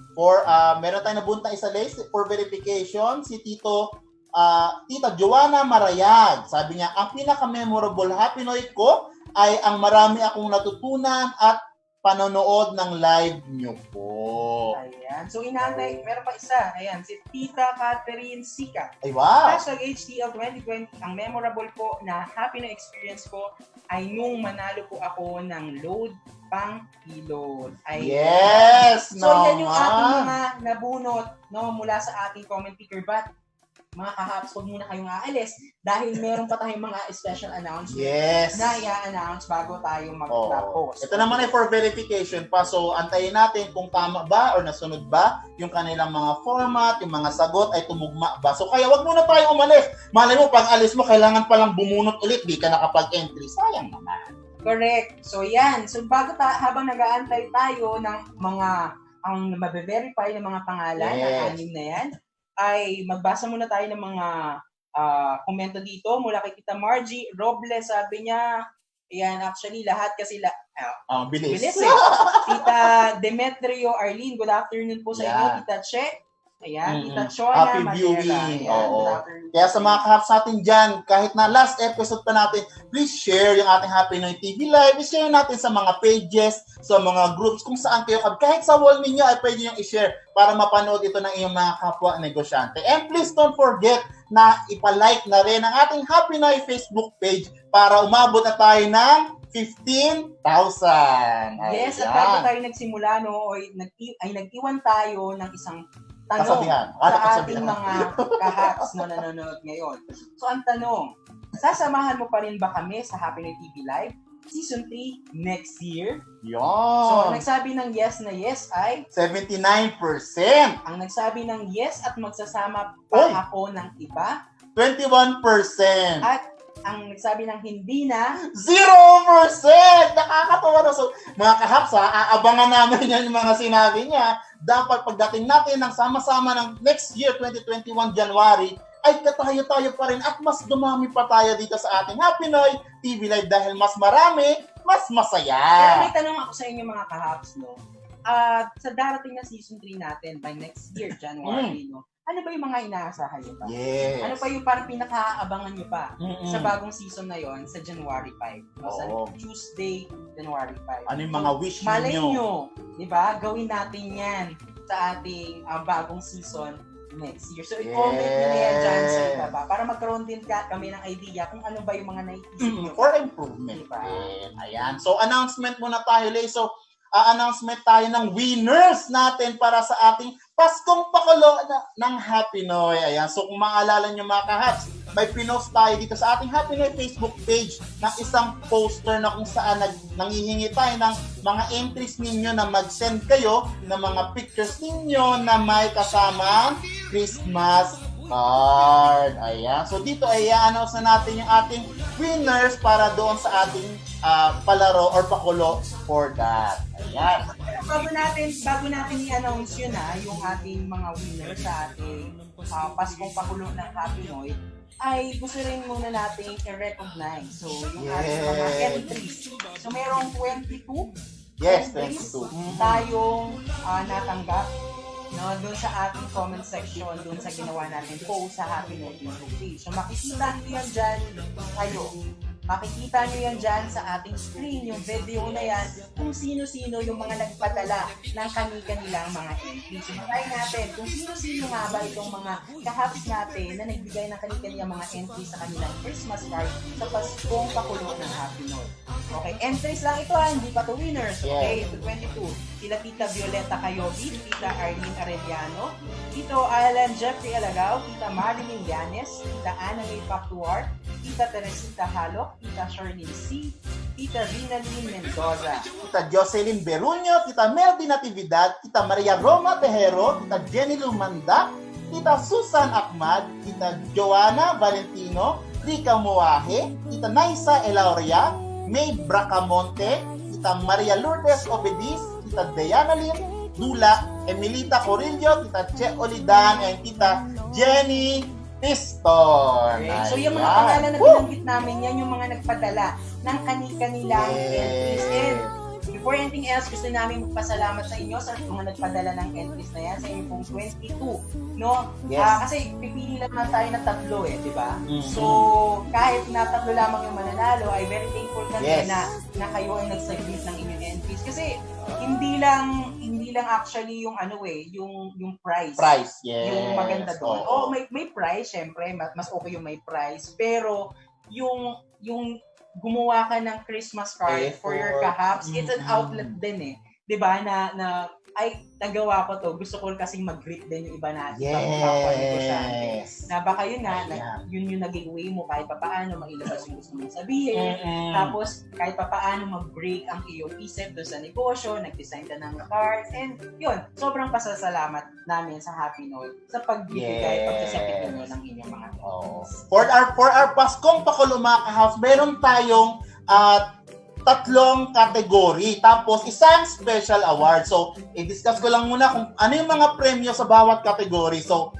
Meron tayong nabunta isa list for verification, si Tita Joanna Marayag. Sabi niya, ang pinaka-memorable Happy Noy ko ay ang marami akong natutunan at panonood ng live nyo po. Ayan. So, inaantay, meron pa isa. Ayan, si Tita Catherine Sika. Ay, wow! Hashtag HTL 2020, ang memorable po na happy na experience ko ay nung manalo po ako ng load pang ilod. Yes! So, yan yung ating mga nabunot mula sa ating comment picker. But, mga kahaps, huwag muna kayong aalis dahil meron pa tayong mga special announcement na i-announce bago tayo mag-post. Ito naman ay for verification pa. So, antayin natin kung tama ba or nasunod ba yung kanilang mga format, yung mga sagot ay tumugma ba. So, kaya wag muna tayong umalis. Malay mo, pag alis mo, kailangan palang bumunot ulit. Di ka nakapag-entry. Sayang naman. Correct. So, yan. So, habang nag-aantay tayo ng mga ang mabe-verify ng mga pangalan ng anim na yan, ay magbasa muna tayo ng mga komento dito mula kay Tita Margie Robles. Sabi niya, ayan, actually lahat kasi bilis Tita Demetrio Arlene, good afternoon po sa inyo. Tita Che, ayan, Tita Chona Happy Madera, viewing. Ayan, kaya sa mga kahaps natin dyan, kahit na last episode pa natin, please share yung ating Happy Noy TV Live. I-share natin sa mga pages, sa mga groups, kung saan kayo. Kahit sa wall ninyo, ay pwede nyo i-share para mapanood ito ng iyong mga kapwa negosyante. And please don't forget na ipalike na rin ang ating Happy Noy Facebook page para umabot na tayo ng 15,000. Yes, at Ayan. bago tayo nagsimula, no, ay nag-iwan tayo ng isang tanong Kasabihan. sa ating mga kahaks na nanonood ngayon. So, ang tanong, sasamahan mo pa rin ba kami sa Happy Noy TV Live Season 3 next year? So, Yun. nagsabi ng yes na yes ay 79%. ang nagsabi ng yes at magsasama Oy! pa ako ng iba 21%. at ang nagsabi ng hindi na 0%! Nakakatawa na. So, mga kahaps ha, aabangan namin yan yung mga sinabi niya. Dapat pagdating natin ng sama-sama ng next year, 2021 January, ay katayo-tayo pa rin at mas dumami pa tayo dito sa ating Happy Noy TV Live dahil mas marami, mas Pero masaya. may tanong ako sa inyo mga kahaps, no? Sa darating na season 3 natin by next year, January, no? Ano ba yung mga inaasahan nyo pa? Yes. Ano pa yung parang pinaka-aabangan nyo pa Mm-mm. sa bagong season na yon sa January 5? No? Sa Oo. Tuesday, January 5. Ano yung mga wish Malay ninyo? nyo, di ba? Gawin natin yan sa ating bagong season next year. So, i-comment nyo na yan dyan sa ibaba para magkaroon din kami ng idea kung ano ba yung mga naiisip nyo. For improvement. Diba? Ayan. So, announcement muna tayo, Lay. So, announcement tayo ng winners natin para sa ating Paskong Pakulo ng Happy Noy. Ayan. So, kung maalala nyo mga kahats, may pinost tayo dito sa ating Happy Noy Facebook page ng isang poster na kung saan nangihingi tayo ng mga entries ninyo na mag-send kayo ng mga pictures ninyo na may kasamang Christmas card. Ayan. So, dito ay i-announce na natin yung ating winners para doon sa ating palaro or pakulo for that. Ayan. Bago natin i-announce yun yung ating mga winner sa ating Paskong Pakulo ng Happy Noy, ay gusto rin muna natin i-recognize. So, yung ating mga entries. So, mayroong 22 Yes, entries 22. tayong natanggap, no, doon sa ating comment section, doon sa ginawa natin post sa Happy Noy Facebook page. So, makikita nyo yan dyan kayo. Makikita nyo yan dyan sa ating screen, yung video na yan, kung sino-sino yung mga nagpadala ng kanilang mga entries. So, try natin kung sino-sino nga ba itong mga kahaps natin na nagbigay ng kanilang mga entries sa kanilang Christmas card sa Paskong Pakulo ng Happy Noy. Okay, entries lang ito hindi pa to winners. Okay, ito 22. Sila Tita Violeta Cayobi, Tita Arlene Arellano, Tito Alan Jeffrey Alagaw, Tita Marilyn Llanes, Tita Ana May Pactuar, Tita Teresita Halok, Tita Shirley C, Tita Rinalyn Mendoza, Tita Jocelyn Beruño, Tita Meldy Natividad, Tita Maria Roma Tejero, Tita Jenny Lumanda, Tita Susan Ahmad, Tita Joanna Valentino, Rika Muahe, Tita Naisa Elauria, May Bracamonte, Tita Maria Lourdes Obedis, Tita Diana Lynn Dula, Emilita Corillo, Tita Che Olidan, and Tita Jenny Piston. okay. So yung mga Ayan. pangalan na binanggit namin, yan yung mga nagpadala ng kanilang entries. And before anything else, gusto namin magpasalamat sa inyo sa mga nagpadala ng entries na yan, sa inyo pong 22. No? Yes. Kasi pipili lang tayo na tatlo di ba? Mhm. So, kahit na tatlo lamang yung mananalo, ay very thankful kami Yes. na kayo ay nag-submit ng inyong entries. Kasi hindi lang actually yung yung prize. Price, yes. Yung maganda doon. Oo. May prize, syempre, mas okay yung may prize. Pero yung gumawa ka ng Christmas card for your kahaps, it's an outlet din 'di ba na ay nagawa ko to, gusto ko kasing mag-greet din yung iba natin Yes. na baka yun nga Ayan. yun yung naging way mo kahit papaano mailabas yung gusto mong sabihin. Mm-mm. Tapos kahit papaano mag-break ang iyong isip doon sa negosyo, nag-design ka ng cards, and yun, sobrang pasasalamat namin sa Happy Noy sa pagbibigay, pagsasapit ninyo ng inyong mga Oh. For our Paskong Pakulo mga kahaps, meron tayong 3 category, tapos isang special award. So, i-discuss ko lang muna kung ano yung mga premyo sa bawat category. So,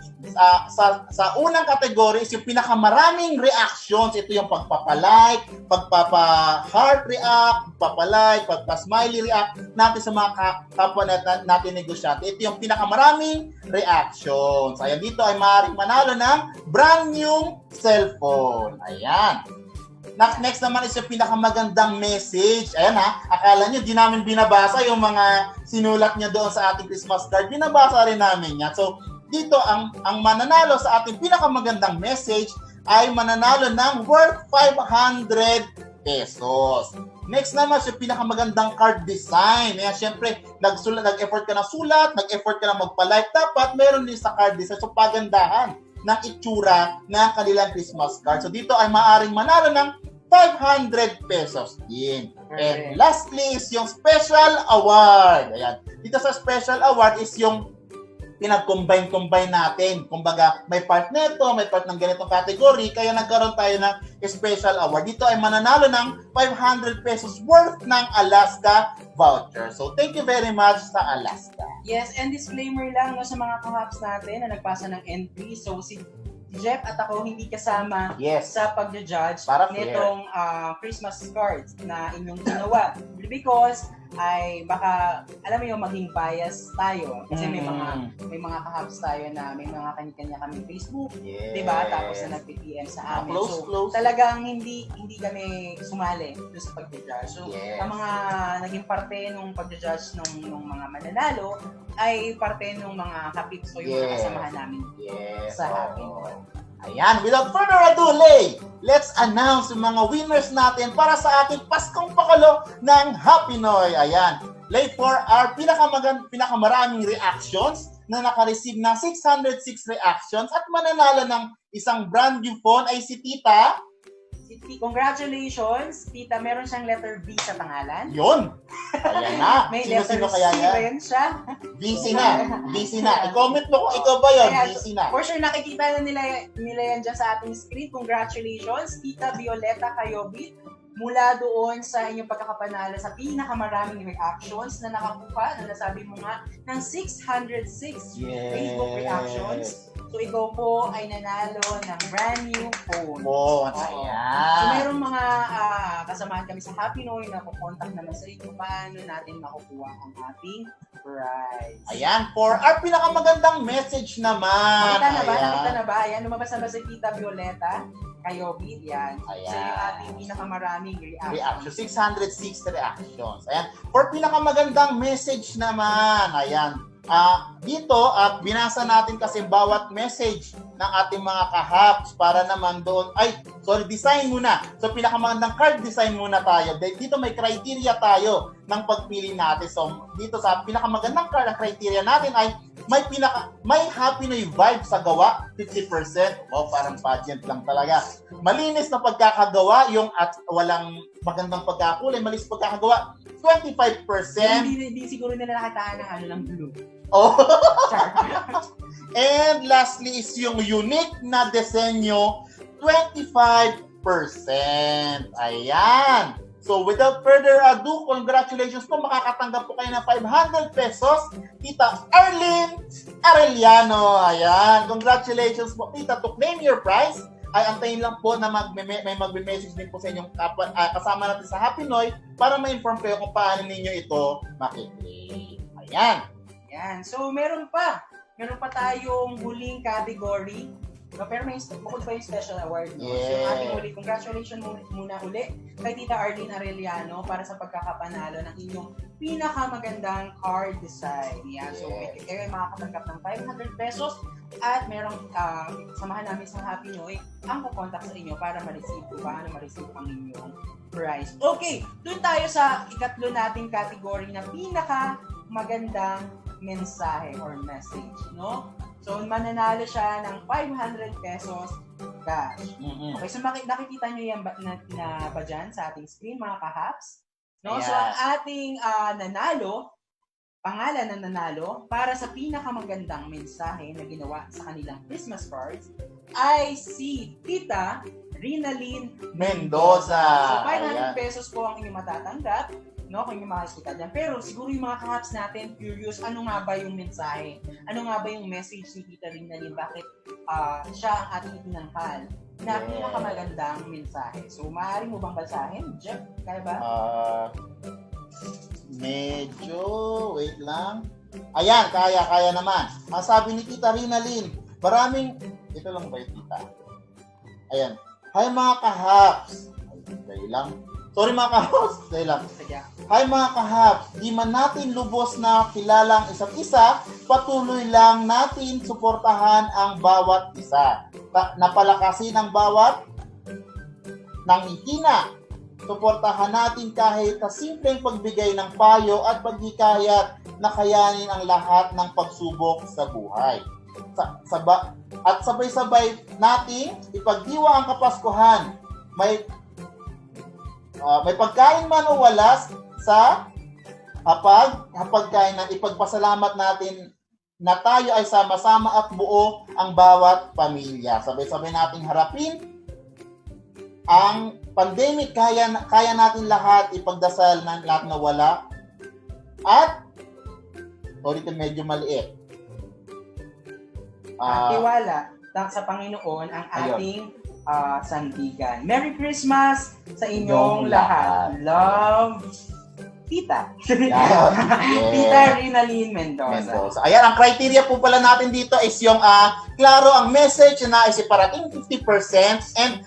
sa unang category is yung pinakamaraming reactions. Ito yung pagpapalike, pagpapa-heart react, pagpapalike, pagpa-smiley react natin sa mga kapwa natin negosyante. Ito yung pinakamaraming reactions. Ayan, dito ay maaaring manalo ng brand new cellphone. Ayan. Next naman is yung pinakamagandang message. Ayan akala nyo di namin binabasa yung mga sinulat niya doon sa ating Christmas card. Binabasa rin namin yan. So, dito ang mananalo sa ating pinakamagandang message ay mananalo ng worth 500 pesos. Next naman, yung pinakamagandang card design. Ayan, syempre, nag-effort ka na sulat, nag-effort ka na magpa-live. Dapat meron din sa card design. So, pagandahan ng itsura ng kanilang Christmas card. So, dito ay maaaring manalo ng 500 pesos din. And lastly is yung special award. Ayan. Dito sa special award is yung pinag-combine natin. Kumbaga, may part nito, may part ng ganitong category, kaya nagkaroon tayo ng special award. Dito ay mananalo ng 500 pesos worth ng Alaska voucher. So, thank you very much sa Alaska. Yes, and disclaimer lang no, sa mga kahaps natin na nagpasa ng entry. So, si Jeff at ako hindi kasama Yes. sa pagja-judge Para fair. nitong Christmas cards na inyong ginawa. Because ay baka alam mo yung maging bias tayo kasi may mga kahaps tayo na may mga kanya-kanya kami Facebook, Yes. 'di ba? Tapos na nagpi-PM sa amin. Close. Talagang hindi kami sumali doon sa pagja-judge. So, Yes. ang mga naging parte nung pagja-judge nung mga mananalo ay parte nung mga kapips o yung mga Yes. kasamahan namin Yes. sa Happy Oo. Noy. Ayan, without further ado, Lay, let's announce yung mga winners natin para sa ating Paskong Pakalo ng Happy Noy. Ayan, Lay, for our pinakamaraming reactions na naka-receive ng 606 reactions at mananalo ng isang brand new phone ay si Tita. Congratulations, Tita. Meron siyang letter B sa pangalan. Yun! Ayan na. May letter Sino-sino C kaya yan? rin siya. Busy na. I-comment mo kung ikaw ba yun. Ayan, Busy na. For sure, nakikita na nila yan dyan sa ating screen. Congratulations, Tita Violeta Cayobit. Mula doon sa inyong pagkakapanalo sa pinakamaraming reactions na nakakuha, na nasabi mo nga, ng 606 Facebook reactions. So, ikaw po ay nanalo ng brand new phone. Phone. So, Ayan. merong mga kasamahan kami sa Happy Noy na kukontak naman sa inyo paano natin makukuha ang ating prize. Ayan, for our pinakamagandang message naman. Nakita na ba? Ayan, lumabas na ba si Tita Violeta? Cayobit, yan. Ayan. So, yung ating pinakamaraming Reaction. 606 reactions. Ayan. For pinakamagandang message naman. Ayan. Dito, binasa natin kasi bawat message ng ating mga kahaps para naman doon. Design muna. So, pinakamagandang card design muna tayo. Dito may criteria tayo ng pagpili natin. So, dito sa pinakamagandang card, ang criteria natin ay may Happy Noy vibe sa gawa, 50%. Parang pageant lang talaga. Malinis na pagkakagawa, yung at walang magandang pagkakulay, malinis pagkakagawa, 25%. Hindi siguro nila nakataan ng ng blue. Oh. And lastly is yung unique na disenyo, 25%. Ayan. So without further ado, congratulations po. Makakatanggap po kayo ng 500 pesos. Tita Arlene Arellano. Ayan. Congratulations po, Tita. To claim your prize, ay antayin lang po na may magme-message din po sa inyong kasama natin sa Happy Noy para ma-inform kayo kung paano ninyo ito makiklaim. Ayan. Yan. So, meron pa tayong huling category. No, pero bukod pa yung special award. No? Yeah. So, yung ating huli, congratulations muna uli kay Tita Arlene Arellano para sa pagkakapanalo ng inyong pinakamagandang card design. Yan. So, kayo ay makakatanggap ng 500 pesos at merong samahan namin sa Happy Noy ang kukontak sa inyo para ma-receive ang inyong prize. Okay, doon tayo sa ikatlo nating category na pinakamagandang mensahe or message, no? So, mananalo siya ng 500 pesos cash. Mm-hmm. Okay, so nakikita nyo yan na ba dyan sa ating screen, mga kahaps? No? Ayan. So, ang ating pangalan na nanalo para sa pinakamagandang mensahe na ginawa sa kanilang Christmas cards ay si Tita Rinalyn Mendoza. So, 500 Ayan. pesos po ang inyong matatanggap. No, kung yung makikita dyan. Pero siguro yung mga kahaps natin, curious, ano nga ba yung mensahe? Ano nga ba yung message ni Tita Rinalyn? Bakit siya ang ating itinangkal na pinakamagandang mensahe? So, maaari mo bang basahin? Jeff, kaya ba? Medyo, wait lang. Ayan, kaya naman. Ang sabi ni Tita Rinalyn, ito lang ba yung Tita? Ayan. Hi mga kahaps. Dahil lang. Sorry mga kahaps. Dahil lang. Hi mga kahaps, di man natin lubos na kilala ang isa't isa, patuloy lang natin suportahan ang bawat isa. Napalakasin ang bawat nang hihina. Suportahan natin kahit sa simpleng pagbigay ng payo at paghikayat na kayanin ang lahat ng pagsubok sa buhay. At sabay-sabay nating ipagdiwa ang Kapaskuhan. May pagkain man o walas sa hapagkain na ipagpasalamat natin na tayo ay sama-sama at buo ang bawat pamilya. Sabay-sabay nating harapin ang pandemic. Kaya natin lahat ipagdasal ng lahat na wala. At ulitin, medyo maliit. Tiwala sa Panginoon ang ating sandigan. Merry Christmas sa inyong lahat. Love, Tita. Yeah. Tita Rinalyn Mendoza. Ayan, ang criteria po pala natin dito is yung klaro ang message na is parating 50% and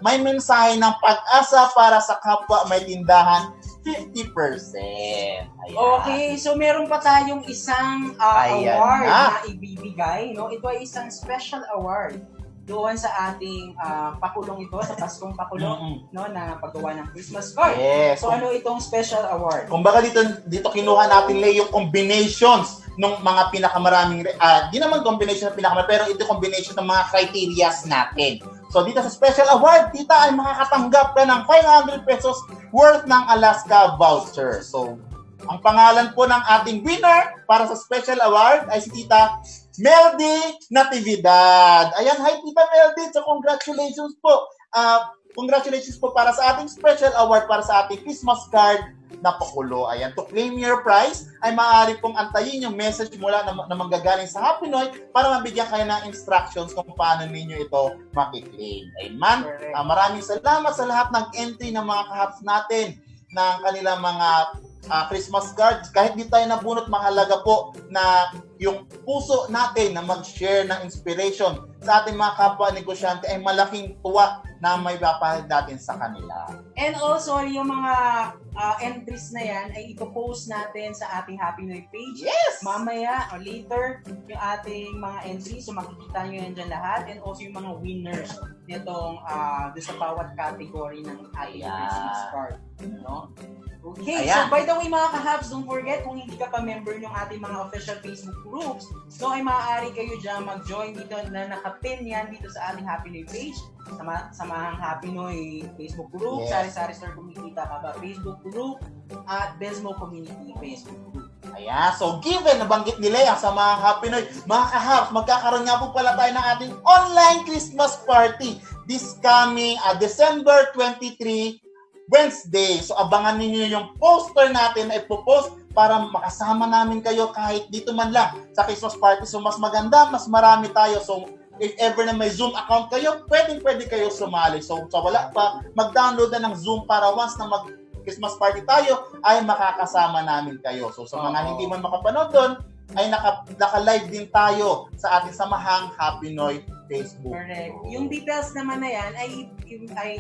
may mensahe ng pag-asa para sa kapwa may tindahan 50%. Ayan. Okay, so meron pa tayong isang award na ibibigay. No? Ito ay isang special award doon sa ating pakulong ito, sa Paskong Pakulong, no, na paggawa ng Christmas card. Yes. So ano itong special award? Kumbaga dito kinuha natin yung combinations ng mga pinakamaraming, di naman combination ng pinakamarami, pero ito combination ng mga criterias natin. So dito sa special award, tita ay makakatanggap ka ng 500 pesos worth ng Alaska voucher. So ang pangalan po ng ating winner para sa special award ay si Tita Meldy Natividad. Ayan, hi Tita Meldy. So congratulations po. Congratulations po para sa ating special award para sa ating Christmas card na pakulo. Ayan, to claim your prize ay maaari pong antayin yung message mula na manggagaling sa Happy Noy para mabigyan kayo ng instructions kung paano ninyo ito makiklaim. Amen. Maraming salamat sa lahat ng entry ng mga kahaps natin ng kanilang mga Christmas cards. Kahit di tayo nabunot, mahalaga po na yung puso natin na mag-share ng inspiration sa ating mga kapwa negosyante ay malaking tuwa na may papahid natin sa kanila. And also, yung mga entries na yan ay ipopost natin sa ating Happy Noy page. Yes! Mamaya or later, yung ating mga entries, so makikita nyo yan dyan lahat. And also yung mga winners nitong sa bawat category ng ating Christmas card. No? Okay, Ayan. so by the way mga kahabs, don't forget kung hindi ka pa member ng ating mga official Facebook groups, so ay maaari kayo dyan mag-join dito na nakapin yan dito sa ating Happy Noy page. Samahang Happy Noy Facebook group, Yes. Sari-Sari Store Kumikita Ka Ba Facebook group, at Besmo Community Facebook group. Ayan, so given nabanggit nila yan sa mga Happy Noy, mga kahaps, magkakaroon nga po pala tayo ng ating online Christmas party this coming December 23, Wednesday. So abangan ninyo yung poster natin na ipopost para makasama namin kayo kahit dito man lang sa Christmas party. So mas maganda, mas marami tayo. So if ever na may Zoom account kayo, pwede kayo sumali. So sa wala pa, mag-download na ng Zoom para once na mag-Christmas party tayo, ay makakasama namin kayo. So sa mga hindi man makapanood doon, ay naka-live din tayo sa ating samahang Happy Noy Facebook. Correct. Yung details naman na yan ay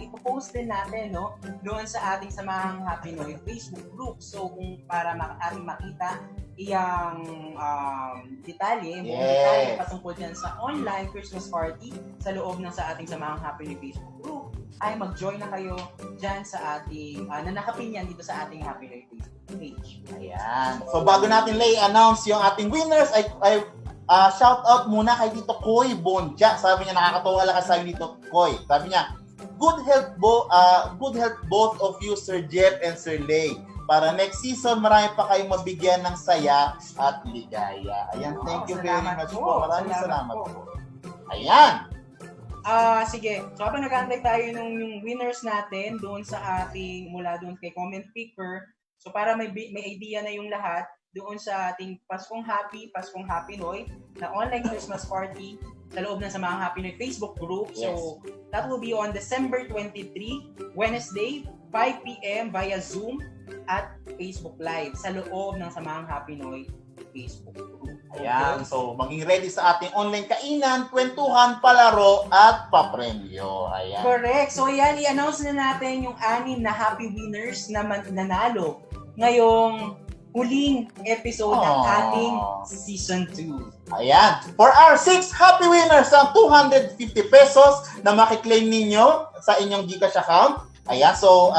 ipopost din natin, no, doon sa ating samahang Happy Noy Facebook group. So kung para ating makita iyang detalye, buong detalye patungkol dyan sa online Christmas party sa loob ng sa ating samahang Happy Noy Facebook group, ay mag-join na kayo dyan sa ating, na nakapin yan dito sa ating Happy Noy Facebook page. Ayan. So bago natin announce yung ating winners, ay shout out muna kay Tito Koy Bonja. Sabi niya, nakakatawa lang kasi dito, Koy. Sabi niya, good health both of you, Sir Jeff and Sir Lay. Para next season, marami pa kayong mabigyan ng saya at ligaya. Ayan, thank you very much po. Maraming salamat po. Ayan. Sige. So habang nag-aantay tayo yung winners natin doon sa ating, mula doon kay comment picker. So para may idea na yung lahat doon sa ating Paskong Happy Noy na online Christmas party sa loob ng Samahang Happy Noy Facebook group. Yes. So that will be on December 23, Wednesday, 5 p.m. via Zoom at Facebook Live sa loob ng Samahang Happy Noy Facebook group. Ayan, so maging ready sa ating online kainan, kwentuhan, palaro, at papremyo. Ayan. Correct. So yan, i-announce na natin yung 6 na happy winners na nanalo ngayong huling episode ng ating Season 2. Ayan. For our 6 happy winners ng 250 pesos na makiklaim ninyo sa inyong GCash account, Ayan, so,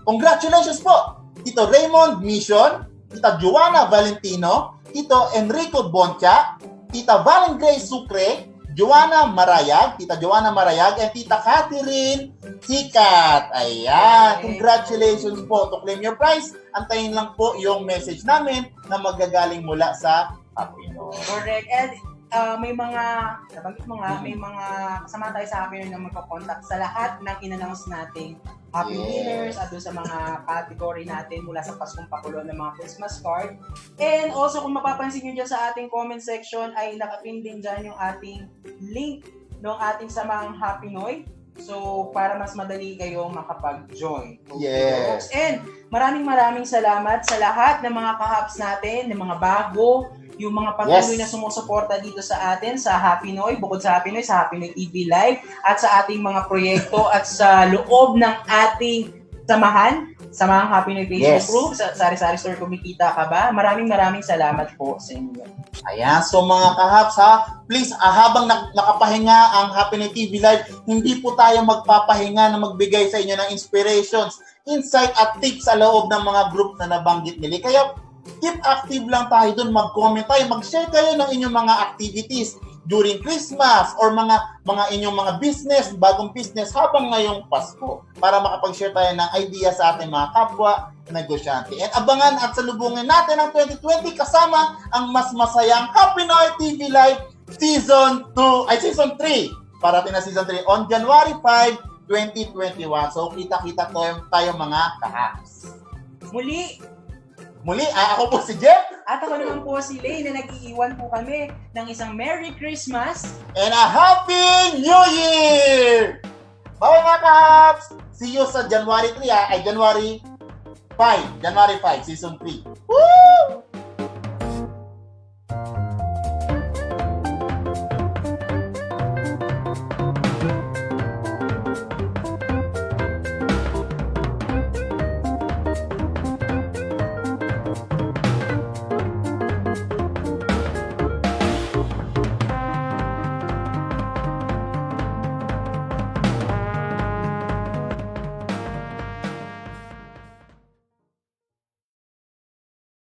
congratulations po, Tito Raymond Mission, Tita Joanna Valentino, Tito Enrico Boncha, Tita Valen Grace Sucre, Joanna Marayag, Tita Joanna Marayag, and Tita Catherine Sikat. Ayan, congratulations po to claim your prize. Antayin lang po yung message namin na magagaling mula sa Happy Noy. Correct. And may mga, nabanggit mo nga, may mga kasama tayo sa Happy Noy na magkakontakt sa lahat ng in-announce nating Happy Winners at doon sa mga category natin mula sa Paskong Pakulo ng mga Christmas card. And also kung mapapansin nyo dyan sa ating comment section ay nakapin din dyan yung ating link ng ating samahang Happy Noy. So para mas madali kayong makapag-join. Yes. And maraming salamat sa lahat ng mga kahaps natin, ng mga bago, yung mga patuloy na sumusuporta dito sa atin sa Happy Noy, bukod sa Happy Noy, sa Happy Noy TV Live, at sa ating mga proyekto at sa loob ng ating samahang Happy Noy Facebook group, sa Sari-Sari Store Kumikita Ka Ba? Maraming salamat po sa inyo. Ayan, so mga kahaps ha, please, habang nakapahinga ang Happy Noy TV Live, hindi po tayo magpapahinga na magbigay sa inyo ng inspirations, insight at tips sa loob ng mga group na nabanggit nila. Kaya keep active lang tayo dun, mag-comment tayo, mag-share kayo ng inyong mga activities during Christmas or mga inyong mga business, bagong business habang ngayong Pasko para makapag-share tayo ng idea sa ating mga kapwa negosyante. And abangan at salubungin natin ang 2020 kasama ang mas masayang Happy Noy TV Live Season 3. Parating na Season 3 on January 5, 2021. So kita-kita tayo mga kahaps. Muli, ako po si Jeff. At ako naman po si Lay na nag-iiwan po kami ng isang Merry Christmas And a Happy New Year! Bye mga kahaps! See you sa January 3 ay January 5, Season 3. Woo!